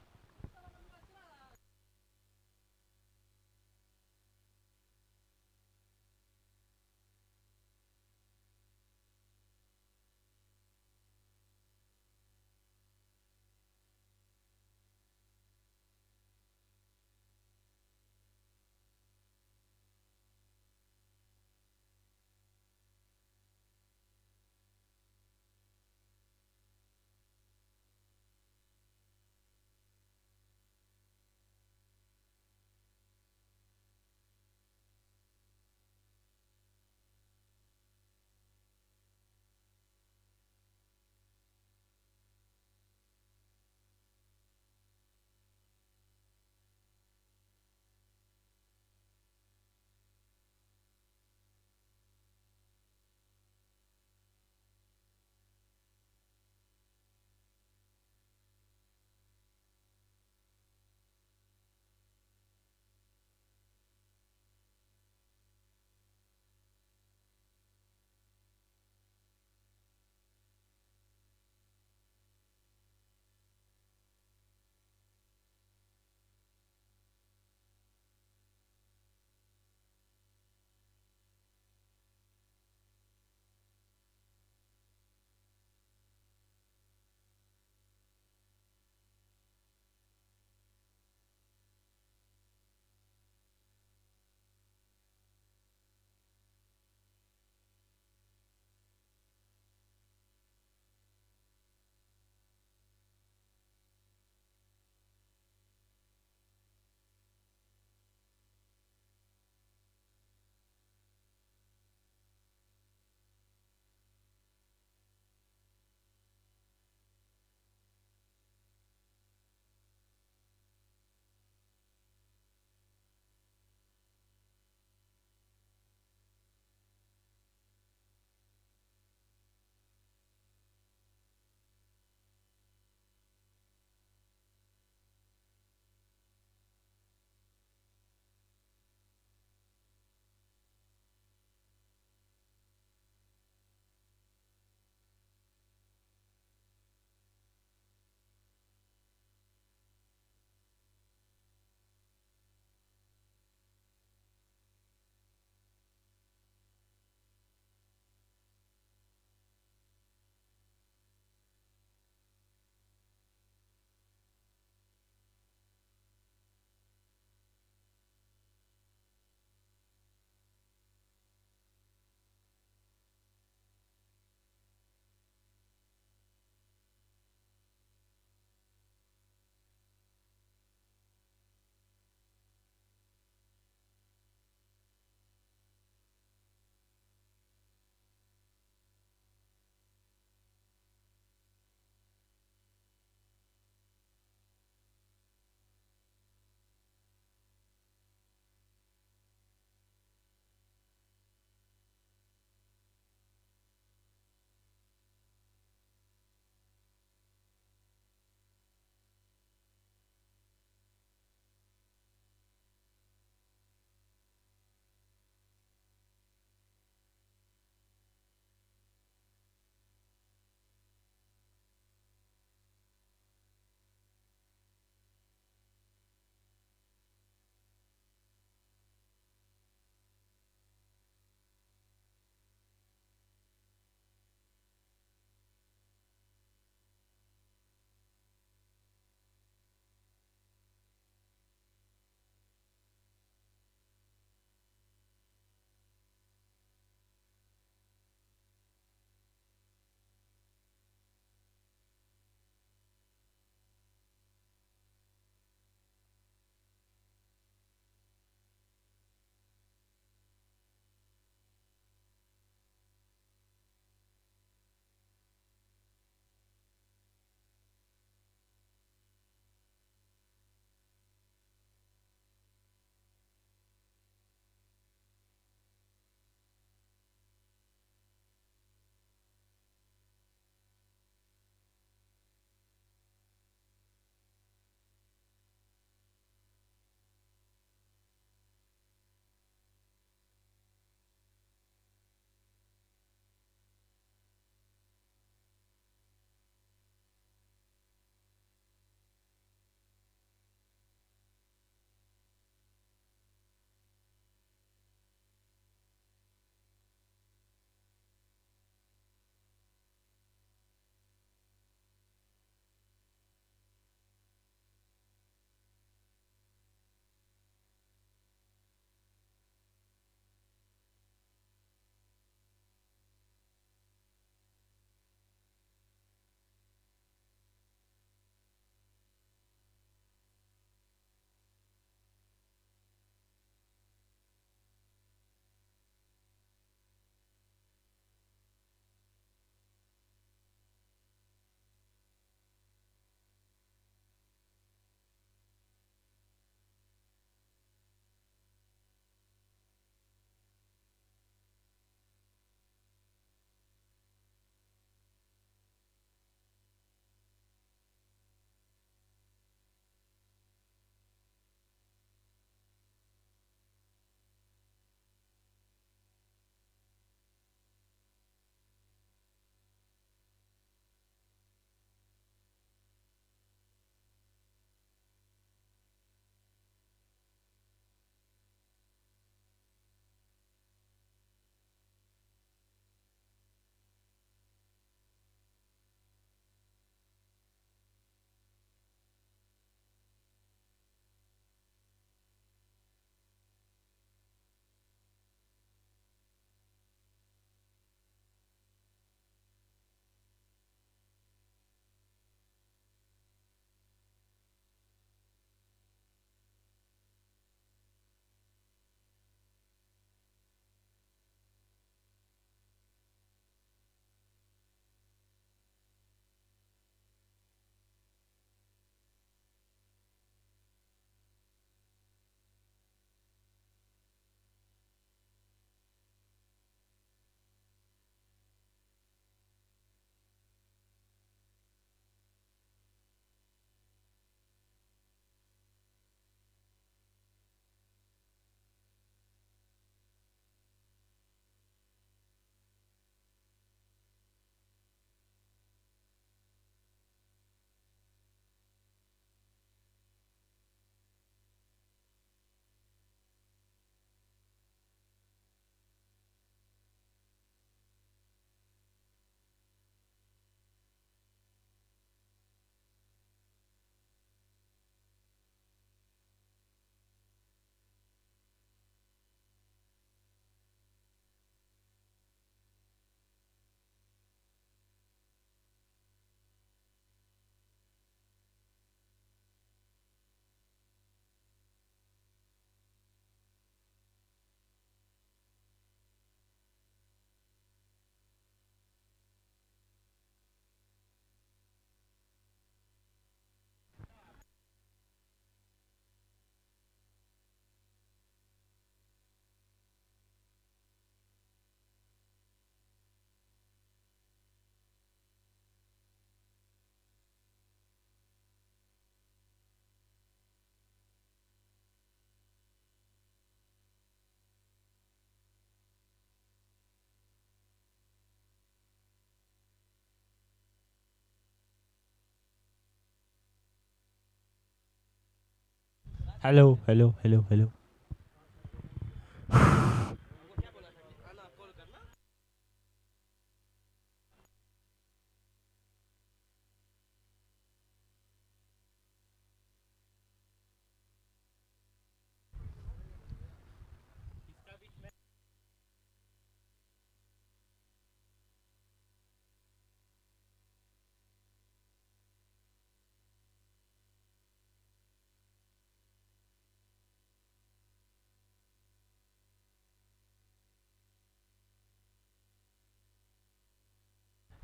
Hello hello hello hello.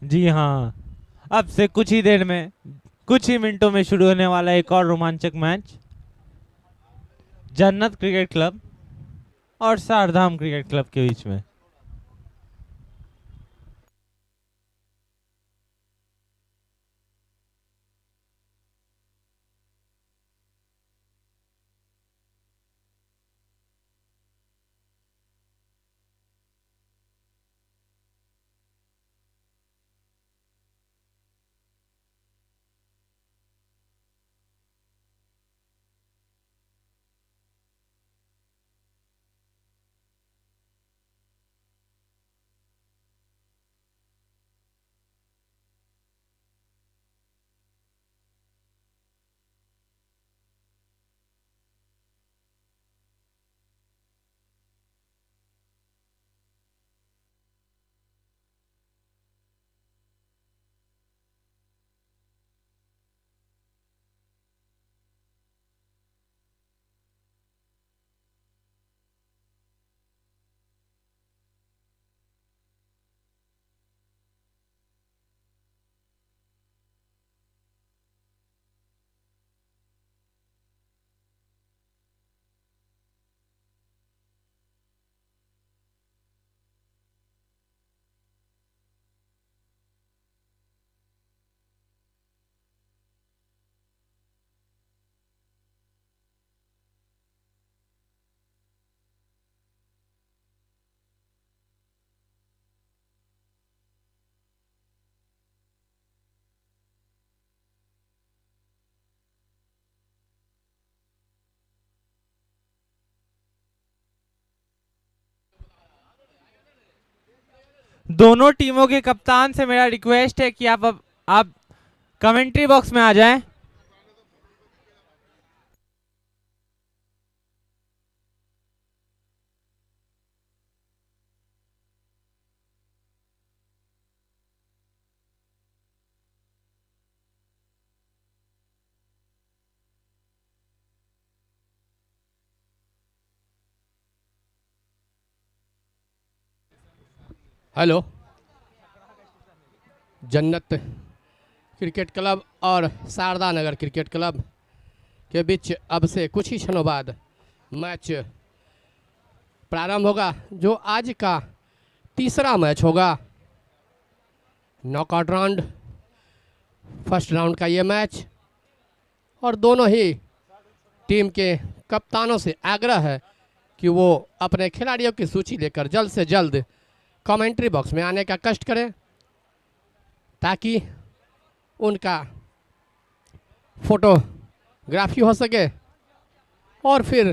जी हाँ, अब से कुछ ही देर में, कुछ ही मिनटों में शुरू होने वाला एक और रोमांचक मैच जन्नत क्रिकेट क्लब और सारधाम क्रिकेट क्लब के बीच में। दोनों टीमों के कप्तान से मेरा रिक्वेस्ट है कि आप कमेंट्री बॉक्स में आ जाएं। हेलो, जन्नत क्रिकेट क्लब और शारदा नगर क्रिकेट क्लब के बीच अब से कुछ ही क्षणों बाद मैच प्रारंभ होगा, जो आज का तीसरा मैच होगा। नॉकआउट राउंड, फर्स्ट राउंड का ये मैच, और दोनों ही टीम के कप्तानों से आग्रह है कि वो अपने खिलाड़ियों की सूची लेकर जल्द से जल्द कमेंट्री बॉक्स में आने का कष्ट करें, ताकि उनका फोटोग्राफी हो सके और फिर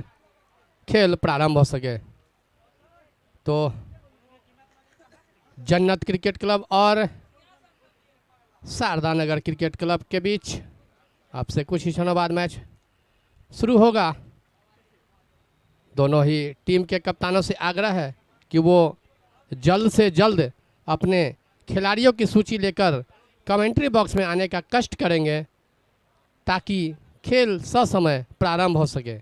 खेल प्रारंभ हो सके। तो जन्नत क्रिकेट क्लब और शारदा नगर क्रिकेट क्लब के बीच अब से कुछ ही क्षणों बाद मैच शुरू होगा। दोनों ही टीम के कप्तानों से आग्रह है कि वो जल्द से जल्द अपने खिलाड़ियों की सूची लेकर कमेंट्री बॉक्स में आने का कष्ट करेंगे, ताकि खेल ससमय प्रारंभ हो सके।